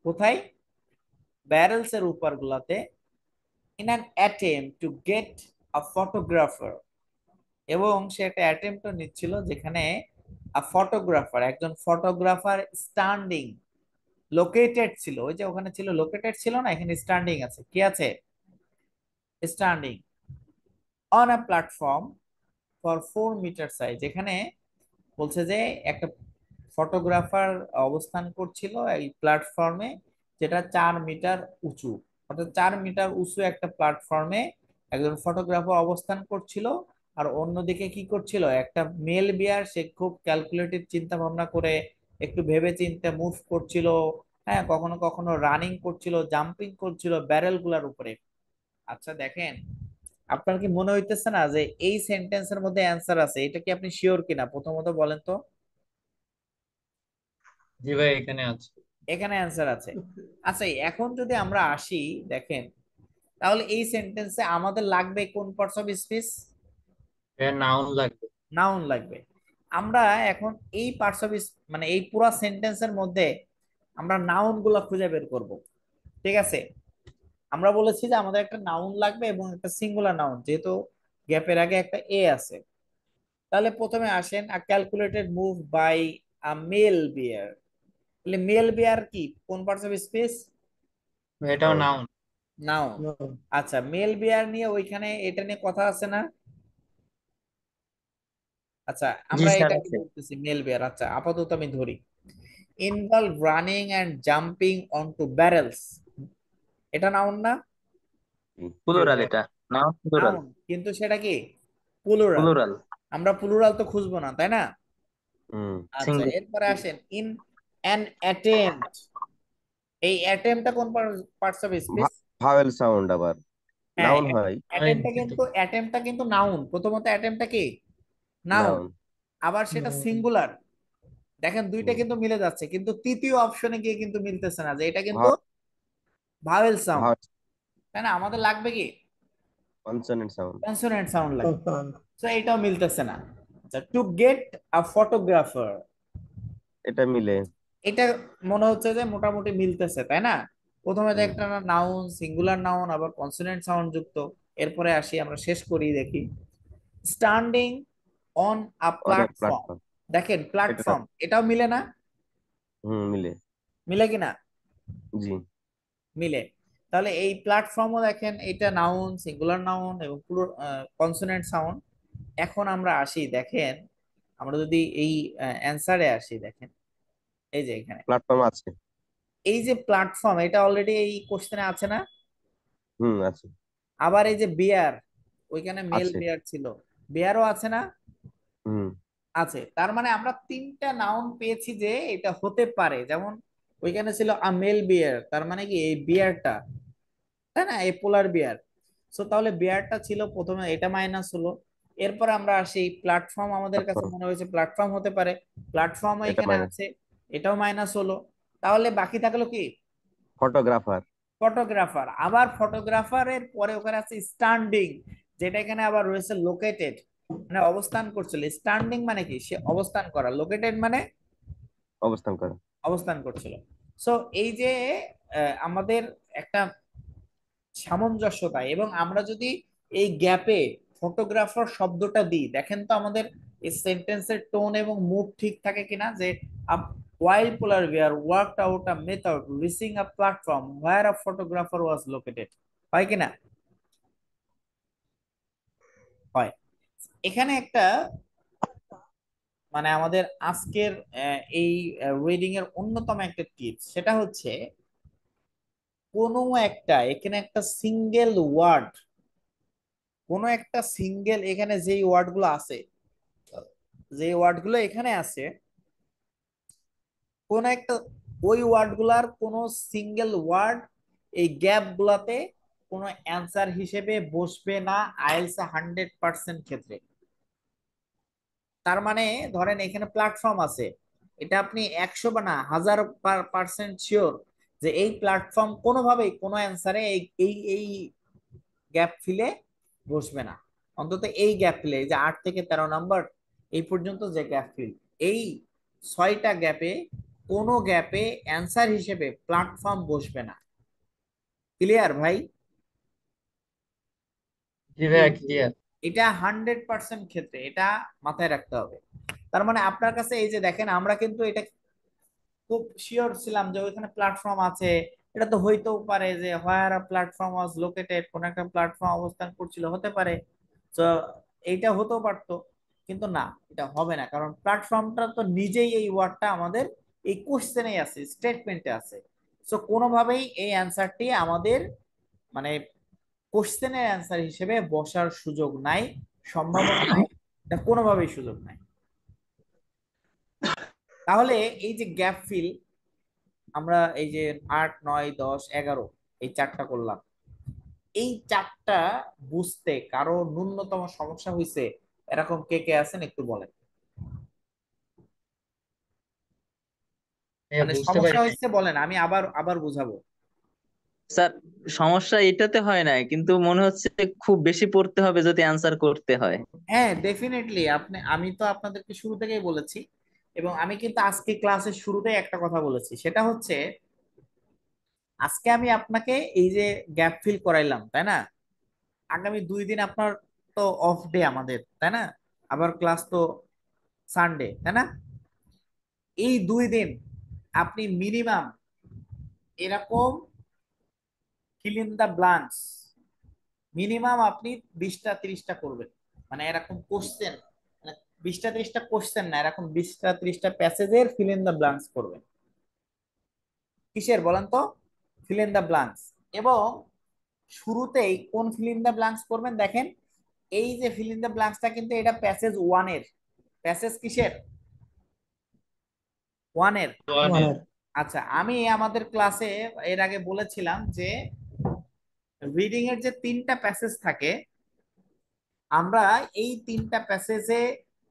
কোথায়? ব্যারেলস এর উপর গুলাতে, in an attempt to get a photographer, এবং সে একটা অ্যাটেম্পটও নিচ্ছিল যেখানে ফটোগ্রাফার, একজন ফটোগ্রাফার স্ট্যান্ডিং, লোকেটেড ছিল, ওই যে ওখানে ছিল লোকেটেড ছিল না, এখানে স্ট্যান্ডিং আছে, কি আছে? Standing on a platform for 4 metre size, এখানে বলছে যে একটা ফটোগ্রাফার অবস্থান করছিল এই প্ল্যাটফর্মে, যেটা 4 মিটার উঁচু, অর্থাৎ 4 মিটার উঁচু একটা প্ল্যাটফর্মে একজন ফটোগ্রাফার অবস্থান করছিল। আর অন্যদিকে কি করছিল, একটা মেল বিয়ার, সে খুব ক্যালকুলেটিভ চিন্তা ভাবনা করে একটু ভেবে চিন্তে মুভ করছিল, হ্যাঁ, কখনো কখনো রানিং করছিল, জাম্পিং করছিল ব্যারেল গুলার উপরে। আচ্ছা দেখেন, আপনার কি মনে হইতেছে না যে এই সেন্টেন্সের মধ্যে অ্যান্সার আছে? এটা কি আপনি শিওর কিনা প্রথমত বলেন তো? জি ভাই, এখানে আছে। এখানে অ্যান্সার আছে। আচ্ছা, এখন যদি আমরা আসি, দেখেন, তাহলে এই সেন্টেন্সে আমাদের লাগবে কোন পার্টস অফ স্পিচ? এর নাউন লাগবে। নাউন লাগবে। আমরা এখন এই পার্টস অফ, মানে এই পুরো সেন্টেন্সের মধ্যে আমরা নাউন গুলা খুঁজে বের করব, ঠিক আছে? আমরা বলেছি যে আমাদের একটা নাউন লাগবে এবং একটা সিঙ্গুলার নাউন, যেহেতু গ্যাপের আগে একটা এ আছে। তাহলে প্রথমে আসেন, a calculated move by a male bear. তাহলে মেল বিয়ার কি কোন পার্টস অফ স্পিচ? এটাও নাউন। নাউন। নাউন। Noun. আচ্ছা, মেল বিয়ার নিয়ে ওইখানে এটা নিয়ে কথা আছে না? আচ্ছা, জি আমরা স্যার, এটাকে আছে। ধরতেছি মেল বিয়ার। আচ্ছা, আপাতত আমি ধরি involve running and jumping onto barrels, এটা নাউন না? জি প্লুরাল, ভাই। এটা নাউন প্লুরাল। নাউন, কিন্তু সেটা কি প্লুরাল? প্লুরাল আমরা প্লুরাল তো খুঁজবো না, তাই না? হুম। আচ্ছা, সিঙ্গেল। এরপরে আসেন, ইন অ্যান অ্যাটেম্পট, এই অ্যাটেম্পটা কোন parts of speech? Vowel sound আবার হ্যাঁ, নাউন হয়। অ্যাটেম্পটা কিন্তু নাউন। প্রথমত অ্যাটেম্পটা কি? নাউন। নাউন। আবার সেটা Noun. সিঙ্গুলার। দেখেন দুইটা হুম। কিন্তু মিলে যাচ্ছে, কিন্তু তৃতীয় অপশনে গিয়ে কিন্তু মিলতেছে না, যে এটা কিন্তু ভাওয়েল সাউন্ড, ভাওয়েল তাই না? আমাদের লাগবে কি? Consonant sound. কনসোনেন্ট সাউন্ড লাগবে। Consonant. তো এটাও মিলতেছে না। আচ্ছা, টু গেট আ ফটোগ্রাফার, এটা মিলে। এটা মনে হচ্ছে যে মোটামুটি মিলতেছে, তাই না? প্রথমে তো হুম। একটা নাউন, সিঙ্গুলার নাউন, আবার কনসোনেন্ট সাউন্ড যুক্ত। এরপরে আসি, আমরা শেষ করি, দেখি স্ট্যান্ডিং অন আ অনেক প্ল্যাটফর্ম। প্ল্যাটফর্ম। দেখেন এটা প্ল্যাটফর্ম, এটাও মিলে না? মিলে। মিলে কিনা? জি। মিলে। তাহলে এই প্ল্যাটফর্মও দেখেন, এটা নাউন, সিঙ্গুলার নাউন এবং পুরো কনসোনেন্ট সাউন্ড। এখন আমরা আসি, দেখেন আমরা যদি এই অ্যান্সারে আসি, দেখেন এই যে এখানে প্ল্যাটফর্ম আছে। এই যে প্ল্যাটফর্ম, এটা অলরেডি এই কোশ্চেনে আছে না? আছে। আবার এই যে বিয়ার, ওইখানে মেল আছে। বিয়ার ছিল, বিয়ারও আছে না? হুম। আছে। তার মানে আমরা তিনটা নাউন পেয়েছি যে এটা হতে পারে। যেমন ওইখানে ছিল আ মেল বিয়ার, তার মানে কি এই বিয়ারটা, তাই না, এই পোলার বিয়ার। সো তাহলে বিয়ারটা ছিল প্রথমে, এটা মাইনাস হলো। এরপর আমরা আসি প্ল্যাটফর্ম, আমাদের কাছে প্ল্যাটফর্ম মনে হয়েছে প্ল্যাটফর্ম হতে পারে, প্ল্যাটফর্মও এটা এখানে মাইনাস। আছে, এটাও মাইনাস হলো। তাহলে বাকি থাকলো কি? ফটোগ্রাফার। ফটোগ্রাফার। আবার ফটোগ্রাফারের পরে ওখানে আছে স্ট্যান্ডিং, যেটা এখানে আবার রয়েছে লোকেটেড, মানে অবস্থান করছিল। স্ট্যান্ডিং মানে কি? সে অবস্থান করা। লোকেটেড মানে অবস্থান করা। অবস্থান করছিল। সো এই যে আমাদের একটা সামঞ্জস্যতা, এবং আমরা যদি এই গ্যাপে ফটোগ্রাফার শব্দটা দিই, দেখেন তো আমাদের এই সেন্টেন্সের টোন এবং মুড ঠিক থাকে কিনা, যে while polar bear worked out a method reaching a platform where a photographer was located, হয় কিনা? হয়। এখানে একটা মানে আমাদের আজকের এই রিডিং এর অন্যতম একটা টিপস, সেটা হচ্ছে কোনো একটা এখানে একটা সিঙ্গেল ওয়ার্ড, কোনো একটা সিঙ্গেল এখানে যেই ওয়ার্ড গুলো আছে, যে ওয়ার্ড গুলো এখানে আছে, কোন একটা ওই ওয়ার্ড গুলার কোন সিঙ্গেল ওয়ার্ড এই গ্যাপ গুলাতে কোনো অ্যান্সার হিসেবে বসবে না আইএলস 100% ক্ষেত্রে। তার মানে ধরেন এখানে প্ল্যাটফর্ম আছে, এটা আপনি 100 বা না 1000% শিওর যে এই প্ল্যাটফর্ম কোনোভাবেই কোনো অ্যান্সারে এই এই এই গ্যাপ ফিলে বসবে না। অন্তত এই গ্যাপ ফিলে, এই যে 8 থেকে 13 নম্বর এই পর্যন্ত যে গ্যাপ ফিল, এই 6টা গ্যাপে কোনো গ্যাপে অ্যান্সার হিসেবে প্ল্যাটফর্ম বসবে না। ক্লিয়ার ভাই? জি ভাইয়া ক্লিয়ার। এটা 100% ক্ষেত্রে, এটা মাথায় রাখতে হবে। তার মানে আপনার কাছে এই যে দেখেন, আমরা কিন্তু এটা খুব শিওর ছিলাম যে ওইখানে প্ল্যাটফর্ম আছে। এটা তো হইতেও পারে যে হোয়ার আ প্ল্যাটফর্ম ওয়াজ লোকেটেড, কোন একটা প্ল্যাটফর্ম অবস্থান করছিল, হতে পারে। তো এইটা হতেও পারতো, কিন্তু না, এটা হবে না, কারণ প্ল্যাটফর্মটা তো নিজেই এই ওয়ার্ডটা আমাদের এই কোশ্চেনেই আছে, স্টেটমেন্টে আছে। সো কোনোভাবেই এই অ্যান্সারটি আমাদের মানে কোশ্চেনের অ্যান্সার হিসেবে বসার সুযোগ নাই, সম্ভাবনা নাই, এটা কোনোভাবেই সুযোগ নাই। তাহলে এই যে গ্যাপ ফিল, আমরা এই যে 8, 9, 10, 11 এই চারটা করলাম, এই চারটা বুঝতে কারো ন্যূনতম সমস্যা হয়েছে এরকম কে কে আছেন একটু বলেন? ভাইয়া মানে বুঝতে পারি সমস্যা নাই। হয়েছে বলেন, আমি আবার আবার বুঝাবো। স্যার, সমস্যা এটাতে হয় না, কিন্তু মনে হচ্ছে খুব বেশি পড়তে হবে যদি অ্যান্সার করতে হয়। হ্যাঁ ডেফিনেটলি, আমি তো আপনাদেরকে শুরু থেকেই বলেছি, এবং আমি কিন্তু আজকে ক্লাসের শুরুতেই একটা কথা বলেছি, সেটা হচ্ছে আজকে আমি আপনাকে এই যে গ্যাপ ফিল করাইলাম, তাই না? আগামী 2 দিন আপনার তো অফ ডে আমাদের, তাই না? আবার ক্লাস তো সানডে, তাই না? এই 2 দিন আপনি মিনিমাম এরকম fill in the blanks minimum আপনি 20টা 30টা করবেন। মানে এরকম কোশ্চেন, মানে 20টা 30টা কোশ্চেন না, এরকম 20টা 30টা প্যাসেজের ফিল ইন দা ব্লাঙ্কস করবেন। কিসের বলেন তো? Fill in the blanks. এবং শুরুতেই কোন ফিল ইন দা ব্লাঙ্কস করবেন দেখেন, এই যে ফিল ইন দা ব্লাঙ্কসটা কিন্তু এটা প্যাসেজ 1 এর। প্যাসেজ কিসের? ওয়ানের। ওয়ানের। ওয়ানের। আচ্ছা, আমি আমাদের ক্লাসে এর আগে বলেছিলাম যে রিডিং এর যে 3টা প্যাসেজ থাকে, আমরা এই 3টা প্যাসেজে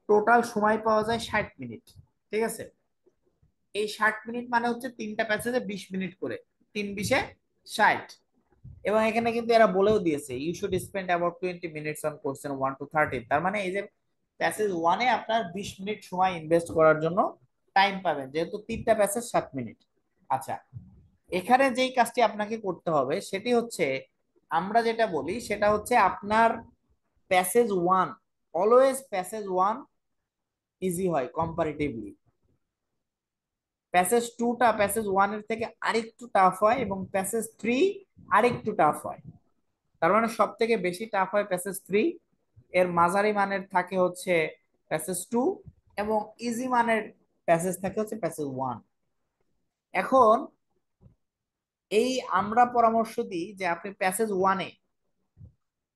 টোটাল সময় পাওয়া যায় 60 মিনিট। ঠিক আছে, এই 60 মিনিট মানে হচ্ছে 3টা প্যাসেজে 20 মিনিট করে, 3 20 60। এবং এখানে কিন্তু এরা বলেও দিয়েছে you should spend about 20 minutes on question 1 to 13। তার মানে এই যে প্যাসেজ ওয়ানে আপনার 20 মিনিট সময় ইনভেস্ট করার জন্য টাইম পাবেন, যেহেতু 3টা প্যাসেজ 7 মিনিট। আচ্ছা, এখানে যেই কাজটি আপনাকে করতে হবে সেটি হচ্ছে, আমরা যেটা বলি সেটা হচ্ছে আপনার passage one, always passage one easy হয় কম্পারেটিভলি। প্যাসেজ টুটা প্যাসেজ ওয়ানের থেকে আরেকটু টাফ হয়, এবং প্যাসেজ থ্রি আরেকটু টাফ হয়। তার মানে সব থেকে বেশি টাফ হয় প্যাসেজ থ্রি, এর মাঝারি মানের থাকে হচ্ছে প্যাসেজ টু, এবং ইজি মানের প্যাসেজ থাকে হচ্ছে প্যাসেজ ওয়ান। এখন এই আমরা পরামর্শ দিই যে আপনি প্যাসেজ ওয়ানে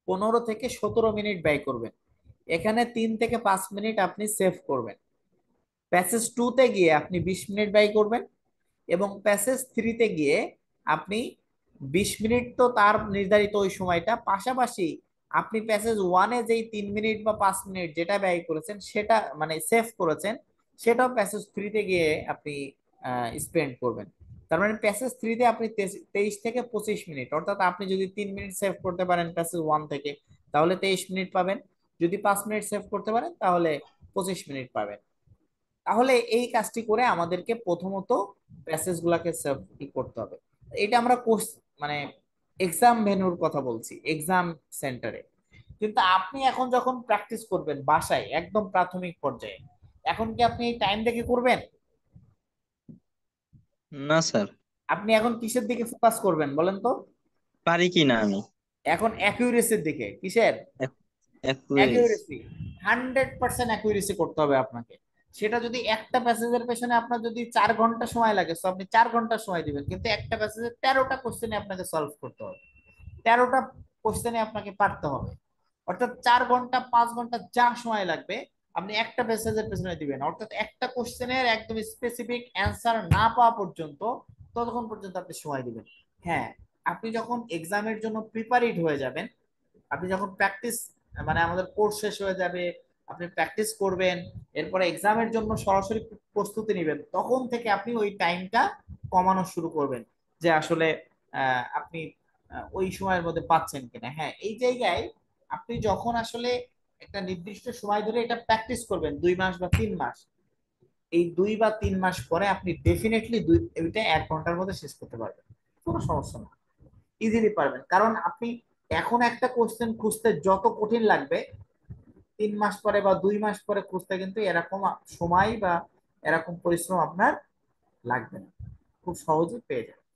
15 থেকে 17 মিনিট ব্যয় করবেন, এখানে 3 থেকে 5 মিনিট আপনি সেভ করবেন। প্যাসেজ টুতে গিয়ে আপনি 20 মিনিট ব্যয় করবেন, এবং প্যাসেজ থ্রিতে গিয়ে আপনি 20 মিনিট, তো তার নির্ধারিত ওই সময়টা, পাশাপাশি আপনি প্যাসেজ ওয়ানে যেই 3 মিনিট বা 5 মিনিট যেটা ব্যয় করেছেন, সেটা মানে সেভ করেছেন, সেটাও প্যাসেজ থ্রিতে গিয়ে আপনি স্পেন্ড করবেন। তার মানে প্যাসেজ থ্রিতে আপনি 23 থেকে 25 মিনিট, অর্থাৎ আপনি যদি 3 মিনিট সেভ করতে পারেন প্যাসেজ ওয়ান থেকে, তাহলে 23 মিনিট পাবেন। যদি 5 মিনিট সেভ করতে পারেন তাহলে 25 মিনিট পাবেন। তাহলে এই কাজটি করে আমাদেরকে প্রথমত প্যাসেজ গুলাকে সেভ করতে হবে। এটা আমরা কোর্স মানে এক্সাম ভেন্যুর কথা বলছি, এক্সাম সেন্টারে। কিন্তু আপনি এখন যখন প্র্যাকটিস করবেন বাসায় একদম প্রাথমিক পর্যায়ে, এখন কি আপনি টাইম দেখে করবেন? না স্যার, আপনি এখন কিসের দিকে ফোকাস করবেন বলেন তো? পারি কি না আমি। এখন অ্যাকিউরেসির দিকে। কিসের? অ্যাকুরেসি। অ্যাকিউরেসি। 100% অ্যাকিউরেসি করতে হবে আপনাকে। সেটা যদি একটা প্যাসেজের পেছনে আপনার যদি 4 ঘন্টা সময় লাগে, তো আপনি 4 ঘন্টা সময় দিবেন, কিন্তু একটা প্যাসেজে 13টা কোশ্চেনে আপনাকে সলভ করতে হবে, 13টা কোশ্চেনে আপনাকে পারতে হবে। অর্থাৎ 4 ঘন্টা 5 ঘন্টা যা সময় লাগবে আপনি একটা প্যাসেজের পেছনে দিবেন, অর্থাৎ একটা কোশ্চেনের একদম স্পেসিফিক অ্যান্সার না পাওয়া পর্যন্ত, ততক্ষণ পর্যন্ত আপনি সময় দিবেন। হ্যাঁ, আপনি যখন এক্সামের জন্য প্রিপারেড হয়ে যাবেন, আপনি যখন প্র্যাকটিস মানে আমাদের কোর্স শেষ হয়ে যাবে, আপনি প্র্যাকটিস করবেন, এরপরে এক্সামের জন্য সরাসরি প্রস্তুতি নেবেন, তখন থেকে আপনি ওই টাইমটা কমানো শুরু করবেন, যে আসলে আপনি ওই সময়ের মধ্যে পাচ্ছেন কিনা। হ্যাঁ, এই জায়গায় আপনি যখন আসলে একটা নির্দিষ্ট সময় ধরে এটা প্র্যাকটিস করবেন, 2 মাস বা 3 মাস, এই 2 বা 3 মাস পরে আপনি ডেফিনেটলি এটা 1 ঘন্টার মধ্যে শেষ করতে পারবেন, কোনো সমস্যা না, ইজিলি পারবেন। কারণ আপনি এখন একটা কোশ্চেন খুঁজতে যত কঠিন লাগবে, 3 মাস পরে বা 2 মাস পরে খুঁজতে কিন্তু এরকম সময় বা এরকম পরিশ্রম আপনার লাগবে না, খুব সহজে পেয়ে যাবেন।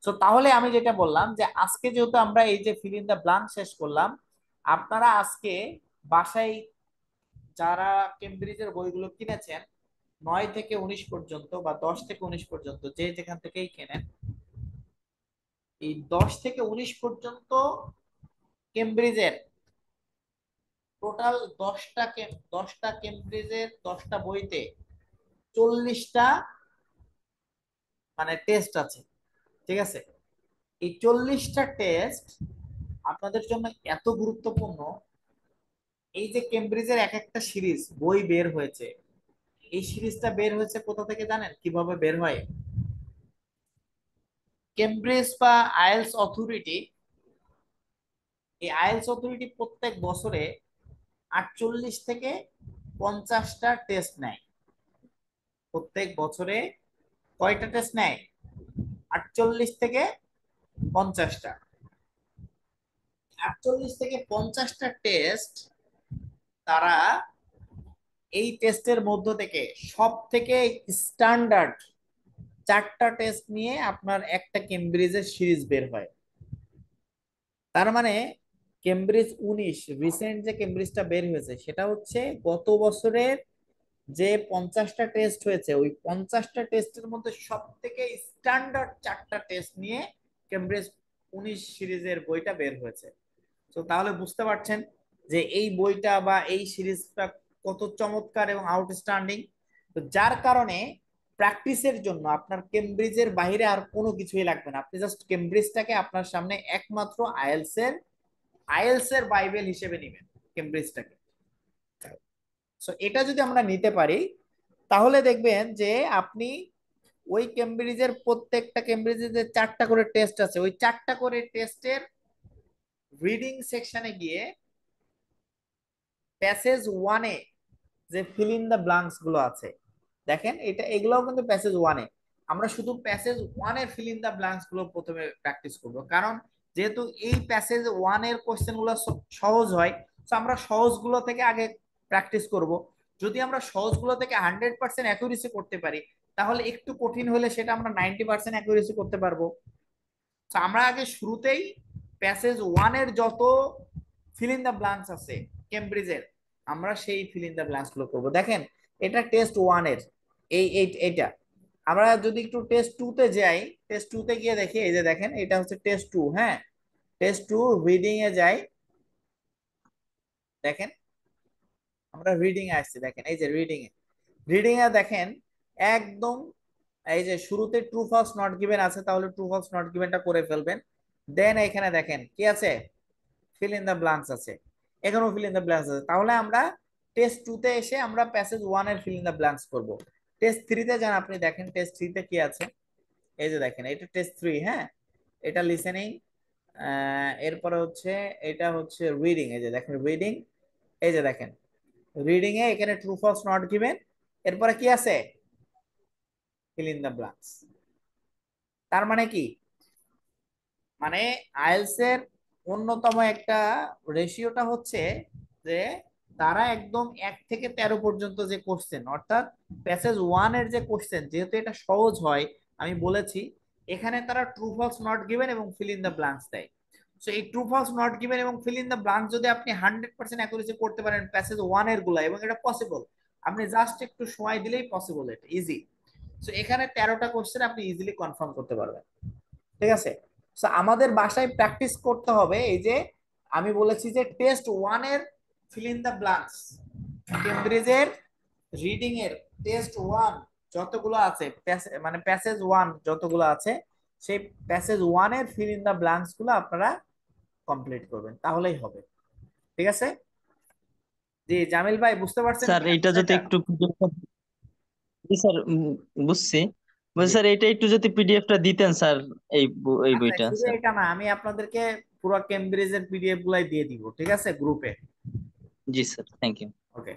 তো তাহলে আমি যেটা বললাম যে আজকে যেহেতু আমরা এই যে ফিল ইন দ্য ব্ল্যাঙ্ক শেষ করলাম, আপনারা আজকে বাসায় যারা কেমব্রিজের বইগুলো কিনেছেন 9 থেকে 19 পর্যন্ত বা 10 থেকে 19 পর্যন্ত, যে যেখান থেকেই কেনেন, এই 10 থেকে 19 পর্যন্ত কেমব্রিজের টোটাল 10টা কেমব্রিজের 10টা বইতে 40টা মানে টেস্ট আছে। ঠিক আছে, এই 40টা টেস্ট আপনাদের জন্য এত গুরুত্বপূর্ণ। এই যে কেমব্রিজের এক একটা সিরিজ বই বের হয়েছে, এই সিরিজটা বের হয়েছে কোথা থেকে জানেন কিভাবে বের হয়? কেমব্রিজ বা আইএলটিএস অথরিটি, এই আইএলটিএস অথরিটি প্রত্যেক বছরে 48 থেকে 50টা টেস্ট নেয়। প্রত্যেক বছরে কয়টা টেস্ট নেয়? 48 থেকে 50টা। 48 থেকে 50টা টেস্ট, তারা এই টেস্টের মধ্য থেকে সব থেকে স্ট্যান্ডার্ড 4টা টেস্ট নিয়ে আপনার একটা কেমব্রিজের সিরিজ বের হয়। তার মানে কেমব্রিজ 19 রিসেন্ট যে কেমব্রিজটা বের হয়েছে, সেটা হচ্ছে গত বছরের যে 50টা টেস্ট হয়েছে, ওই 50টা টেস্টের মধ্যে সব থেকে স্ট্যান্ডার্ড 4টা টেস্ট নিয়ে কেমব্রিজ 19 সিরিজের বইটা বের হয়েছে। তো তাহলে বুঝতে পারছেন যে এই বইটা বা এই সিরিজটা কত চমৎকার এবং আউটস্ট্যান্ডিং। তো যার কারণে প্র্যাকটিসের জন্য আপনার কেমব্রিজের বাইরে আর কোনো কিছুই লাগবে না, আপনি জাস্ট কেমব্রিজটাকে আপনার সামনে একমাত্র আইএলস এর বাইবেল হিসেবে নেবেন কেমব্রিজটাকে। সো এটা যদি আমরা নিতে পারি তাহলে দেখবেন যে আপনি ওই কেমব্রিজের প্রত্যেকটা কেমব্রিজের যে 4টা করে টেস্ট আছে, ওই 4টা করে টেস্টের রিডিং সেকশনে গিয়ে প্যাসেজ 1-এ যে ফিল ইন দ্য ব্লাঙ্কস গুলো আছে, দেখেন এগুলোও কিন্তু প্যাসেজ 1-এ। আমরা শুধু প্যাসেজ 1-এর ফিল ইন দ্য ব্লাঙ্কস গুলো প্রথমে প্র্যাকটিস করব, কারণ যেহেতু এই প্যাসেজ 1-এর কোশ্চেন গুলো সহজ হয়, তো আমরা সহজগুলো থেকে আগে প্র্যাকটিস করব। যদি আমরা সহজগুলো থেকে 100% অ্যাকুরেসি করতে পারি, তাহলে একটু কঠিন হলে সেটা আমরা 90% অ্যাকুরেসি করতে পারবো। তো আমরা আগে শুরুতেই প্যাসেজ 1-এর যত ফিল ইন দ্য ব্লাঙ্কস আছে কেমব্রিজের, আমরা সেই ফিল ইন দ্য ব্লাঙ্কস গুলো করবো। দেখেন এটা টেস্ট 1-এর এইটা। আমরা যদি একটু টেস্ট 2-তে যাই, টেস্ট 2-তে গিয়ে দেখি, এই যে দেখেন এটা হচ্ছে টেস্ট 2। হ্যাঁ, টেস্ট 2 রিডিং এ যাই, দেখেন আমরা রিডিং এ আসছি, দেখেন এই যে রিডিং এ দেখেন একদম এই যে শুরুতে ট্রু ফলস নট গিভেন আছে, তাহলে ট্রু ফলস নট গিভেনটা করে ফেলবেন। দেন এখানে দেখেন কি আছে, ফিল ইন দ্য ব্লাঙ্কস আছে, এখানেও ফিল ইন দ্য ব্লাঙ্কস আছে। তাহলে আমরা টেস্ট 2-তে এসে আমরা প্যাসেজ 1-এর ফিল ইন দ্য ব্লাঙ্কস করব। টেস্ট 3-তে যান, আপনি দেখেন টেস্ট 3-তে কি আছে, এই যে দেখেন এটা টেস্ট 3। হ্যাঁ, এটা লিসেনিং, এরপরে হচ্ছে এটা হচ্ছে রিডিং, এই যে দেখেন রিডিং, এই যে দেখেন রিডিং এ এখানে ট্রু ফলস নট গিভেন, এরপরে কি আছে, ফিল ইন দ্য ব্লাঙ্কস। তার মানে কি, মানে আইএলস এর অন্যতম একটা রেশিওটা হচ্ছে যে তারা একদম 1 থেকে 13 পর্যন্ত যে কোশ্চেন, অর্থাৎ প্যাসেজ 1-এর যে কোশ্চেন, যেহেতু এটা সহজ হয় আমি বলেছি, এখানে তারা ট্রু ফলস নট গিভেন এবং ফিল ইন দ্য ব্লাঙ্কস দেয়। সো এই ট্রু ফলস নট গিভেন এবং ফিল ইন দ্য ব্লাঙ্কস যদি আপনি 100% অ্যাকুরেসি করতে পারেন প্যাসেজ 1-এর গুলা, এবং এটা পসিবল, আপনি জাস্ট একটু সময় দিলেই পসিবল, এটা ইজি। সো এখানে 13টা কোশ্চেন আপনি ইজিলি কনফার্ম করতে পারবেন। ঠিক আছে, সো আমাদের বাসায় প্র্যাকটিস করতে হবে। এই যে আমি বলেছি যে টেস্ট 1-এর ফিল ইন দ্য ব্লাঙ্কস, কেমব্রিজের রিডিং এর টেস্ট 1 যতগুলো আছে, মানে প্যাসেজ 1 যতগুলো আছে, সেই প্যাসেজ 1-এর ফিল ইন দ্য ব্লাঙ্কস গুলো আপনারা কমপ্লিট করবেন, তাহলেই হবে। ঠিক আছে, জি জামিল ভাই বুঝতে পারছেন স্যার কি এইটা যদি এটা? একটু জি স্যার, বুঝছি। জি, স্যার এইটা একটু যদি পিডিএফটা দিতেন স্যার, এই আচ্ছা বইটা শুধু স্যার। এটা না, আমি আপনাদেরকে পুরো কেমব্রিজের পিডিএফ গুলাই দিয়ে দিব, ঠিক আছে, গ্রুপে। জি স্যার, থ্যাংক ইউ। ওকে,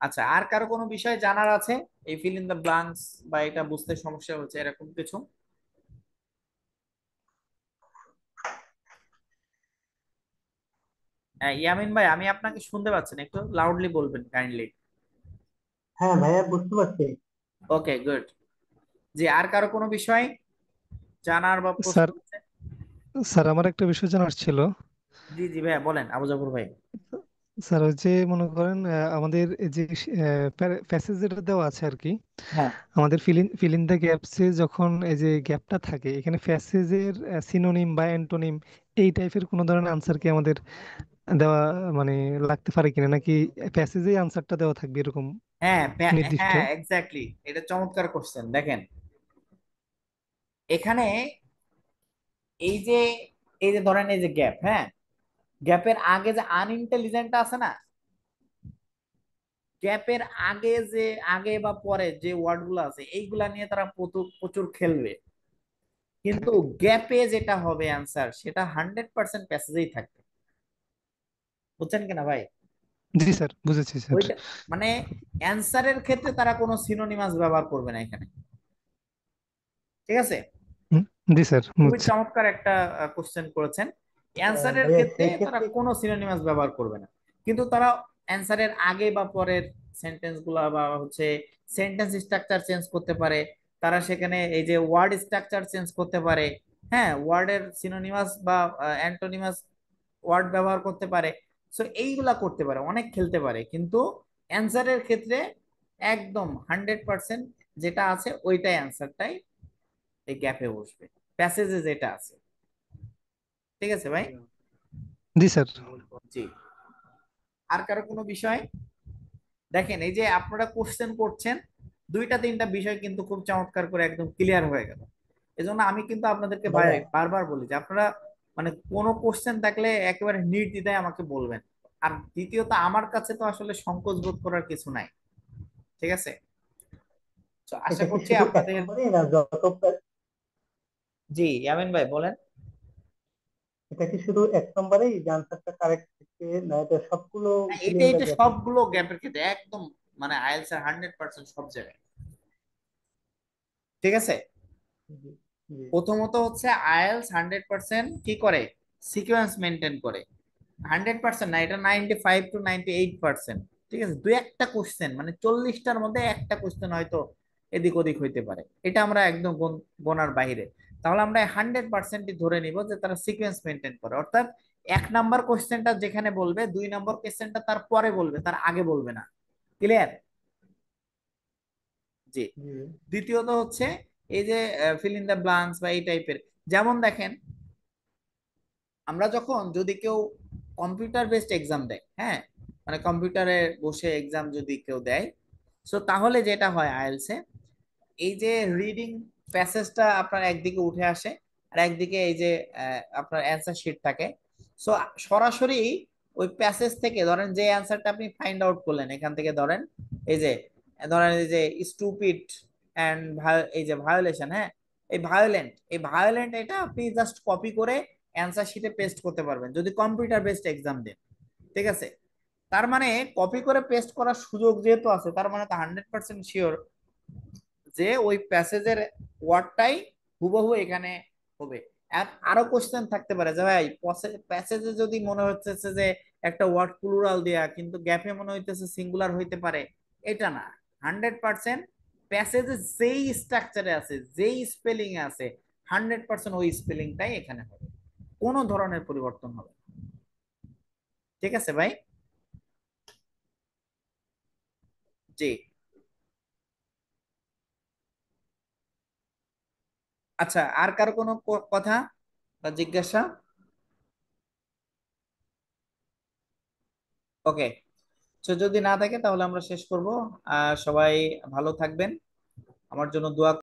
আচ্ছা আর কারো কোনো বিষয় জানার আছে, এই ফিল ইন দ্য ব্লাঙ্কস বা এটা বুঝতে সমস্যা হচ্ছে এরকম কিছু? হ্যাঁ, ইয়ামিন ভাই আমি আপনাকে শুনতে পাচ্ছি না, একটু লাউডলি বলবেন কাইন্ডলি। হ্যাঁ ভাইয়া, বুঝতে পারছি। Okay good. জি আর কারো কোনো বিষয় জানার বা প্রশ্ন স্যার আছে? স্যার আমার একটা বিষয় জানার ছিল। জি জি ভাইয়া বলেন, আবু জাফর ভাই। স্যার ওই যে মনে করেন আমাদের এই যে প্যাসেজ যেটা দেওয়া আছে আর কি, হ্যাঁ আমাদের ফিল ইন দ্য গ্যাপসে যখন এই যে গ্যাপটা থাকে, এখানে প্যাসেজের সিনোনিম বা অ্যান্টোনিম এই টাইপের কোনো ধরনের আনসার কি আমাদের দেওয়া মানে লাগতে পারে কিনা, নাকি প্যাসেজেই আনসারটা দেওয়া থাকবে এরকম হ্যাঁ নির্দিষ্ট? হ্যাঁ এক্স্যাক্টলি, এটা চমৎকার কোশ্চেন। দেখেন এখানে এই যে ধরেন এই যে গ্যাপ, হ্যাঁ, গ্যাপের আগে যে আনইন্টেলিজেন্ট আছে না, গ্যাপের আগে যে আগে বা পরে যে ওয়ার্ড গুলো আছে এইগুলা নিয়ে তারা প্রচুর প্রচুর খেলবে, কিন্তু গ্যাপে যেটা হবে অ্যান্সার সেটা 100% প্যাসেজেই থাকবে। বুঝছেন কিনা ভাই? জি স্যার, বুঝেছি স্যার। ওইটা মানে অ্যান্সারের ক্ষেত্রে তারা কোনো সিনোনিমাস ব্যবহার করবে না এখানে। ঠিক আছে, হুম, জি স্যার, খুবই বুঝছি। চমৎকার একটা কোশ্চেন করেছেন। অ্যান্সারের ভাইয়া ক্ষেত্রে সেই তারা ক্ষেত্রে কোনো সিনোনিমাস ব্যবহার করবে না, কিন্তু তারা অ্যান্সারের আগে বা পরের সেন্টেন্স গুলা বা হচ্ছে সেন্টেন্স স্ট্রাকচার চেঞ্জ করতে পারে, তারা সেখানে এই যে ওয়ার্ড স্ট্রাকচার চেঞ্জ করতে পারে, হ্যাঁ, ওয়ার্ডের সিনোনিমাস বা অ্যান্টোনিমাস ওয়ার্ড ব্যবহার করতে পারে। সো এইগুলা করতে পারে, অনেক খেলতে পারে, কিন্তু অ্যান্সারের ক্ষেত্রে একদম 100% যেটা আছে ওইটাই অ্যান্সারটাই এই গ্যাপে বসবে, প্যাসেজে যেটা আছে। ঠিক আছে ভাই? জি স্যার। জি আর কারো কোনো বিষয়? দেখেন এই যে আপনারা কোশ্চেন করছেন, দুইটা তিনটা বিষয় কিন্তু খুব চমৎকার করে একদম ক্লিয়ার হয়ে গেল। এজন্য আমি কিন্তু আপনাদেরকে ভাইয়া বারবার বলি যে আপনারা মানে কোনো কোশ্চেন থাকলে একেবারে নির্দ্বিধায় আমাকে বলবেন। আর দ্বিতীয়ত আমার কাছে তো আসলে সংকোচ বোধ করার কিছু নাই, ঠিক আছে? তো আশা এটা কি করছি শুধু এক আপনাদের। নম্বরে না জি ইয়ামিন ভাই বলেন। এটা কি শুধু এক নম্বরেই যে আনসারটা কারেক্ট থেকে, না এটা সবগুলো হ্যাঁ, এটা ফিলিং দ্য এটা গ্যাপ? সবগুলো গ্যাপের ক্ষেত্রে একদম মানে আইএলটিএস এর 100% সব জায়গায়, ঠিক আছে? জি জি প্রথমত হচ্ছে আইএলটিএস 100% কি করে, সিকোয়েন্স মেনটেন করে। 100% না, এটা 95 to 98%, ঠিক আছে? দুই একটা কোশ্চেন মানে 40টার মধ্যে একটা কোশ্চেন হয়তো এদিক ওদিক হইতে পারে, এটা আমরা একদম গোনার বাইরে। তাহলে আমরা 100%ই ধরে নিব যে তারা সিকোয়েন্স মেনটেন করে, অর্থাৎ 1 নাম্বার কোশ্চেনটা যেখানে বলবে 2 নাম্বার কোশ্চেনটা তার পরে বলবে, তার আগে বলবে না। ক্লিয়ার? জি। জি দ্বিতীয়ত হচ্ছে এই যে ফিল ইন দ্য ব্লাঙ্কস বা এই টাইপের, যেমন দেখেন আমরা যখন যদি কেউ কম্পিউটার বেসড এক্সাম দেয়, হ্যাঁ, মানে কম্পিউটারে বসে এক্সাম যদি কেউ দেয়, সো তাহলে যেটা হয় আইএলসে, এই যে রিডিং প্যাসেজটা আপনার একদিকে উঠে আসে, আর একদিকে এই যে আপনার অ্যান্সার শিট থাকে। সো সরাসরি ওই প্যাসেজ থেকে ধরেন যে অ্যান্সারটা আপনি ফাইন্ড আউট করলেন এখান থেকে, ধরেন এই যে ধরেন এই যে স্টুপিড অ্যান্ড এই যে ভায়োলেশন, হ্যাঁ, এই ভায়োলেন্ট এটা আপনি জাস্ট কপি করে অ্যান্সার শিটে পেস্ট করতে পারবেন যদি কম্পিউটার বেসড এক্সাম দেন, ঠিক আছে? তার মানে কপি করে পেস্ট করার সুযোগ যেহেতু আছে, তার মানে তো 100% শিওর যে ওই প্যাসেজের ওয়ার্ডটাই হুবহু এখানে হবে। আর আরো কোশ্চেন থাকতে পারে যে ভাই প্যাসেজে যদি মনে হচ্ছে যে একটা ওয়ার্ড প্লুরাল দেয়া কিন্তু গ্যাপে মনে হইতেছে সিঙ্গুলার হইতে পারে, এটা না। 100% প্যাসেজে যেই স্ট্রাকচারে আছে, যেই স্পেলিং এ আছে, 100% ওই স্পেলিংটাই এখানে হবে, কোনো ধরনের পরিবর্তন হবে না। ঠিক আছে ভাই? জি। আচ্ছা, আর কারো কোনো কথা বা জিজ্ঞাসা? ওকে, তো যদি না থাকে তাহলে আমরা শেষ করব। আর সবাই ভালো থাকবেন, আমার জন্য দোয়া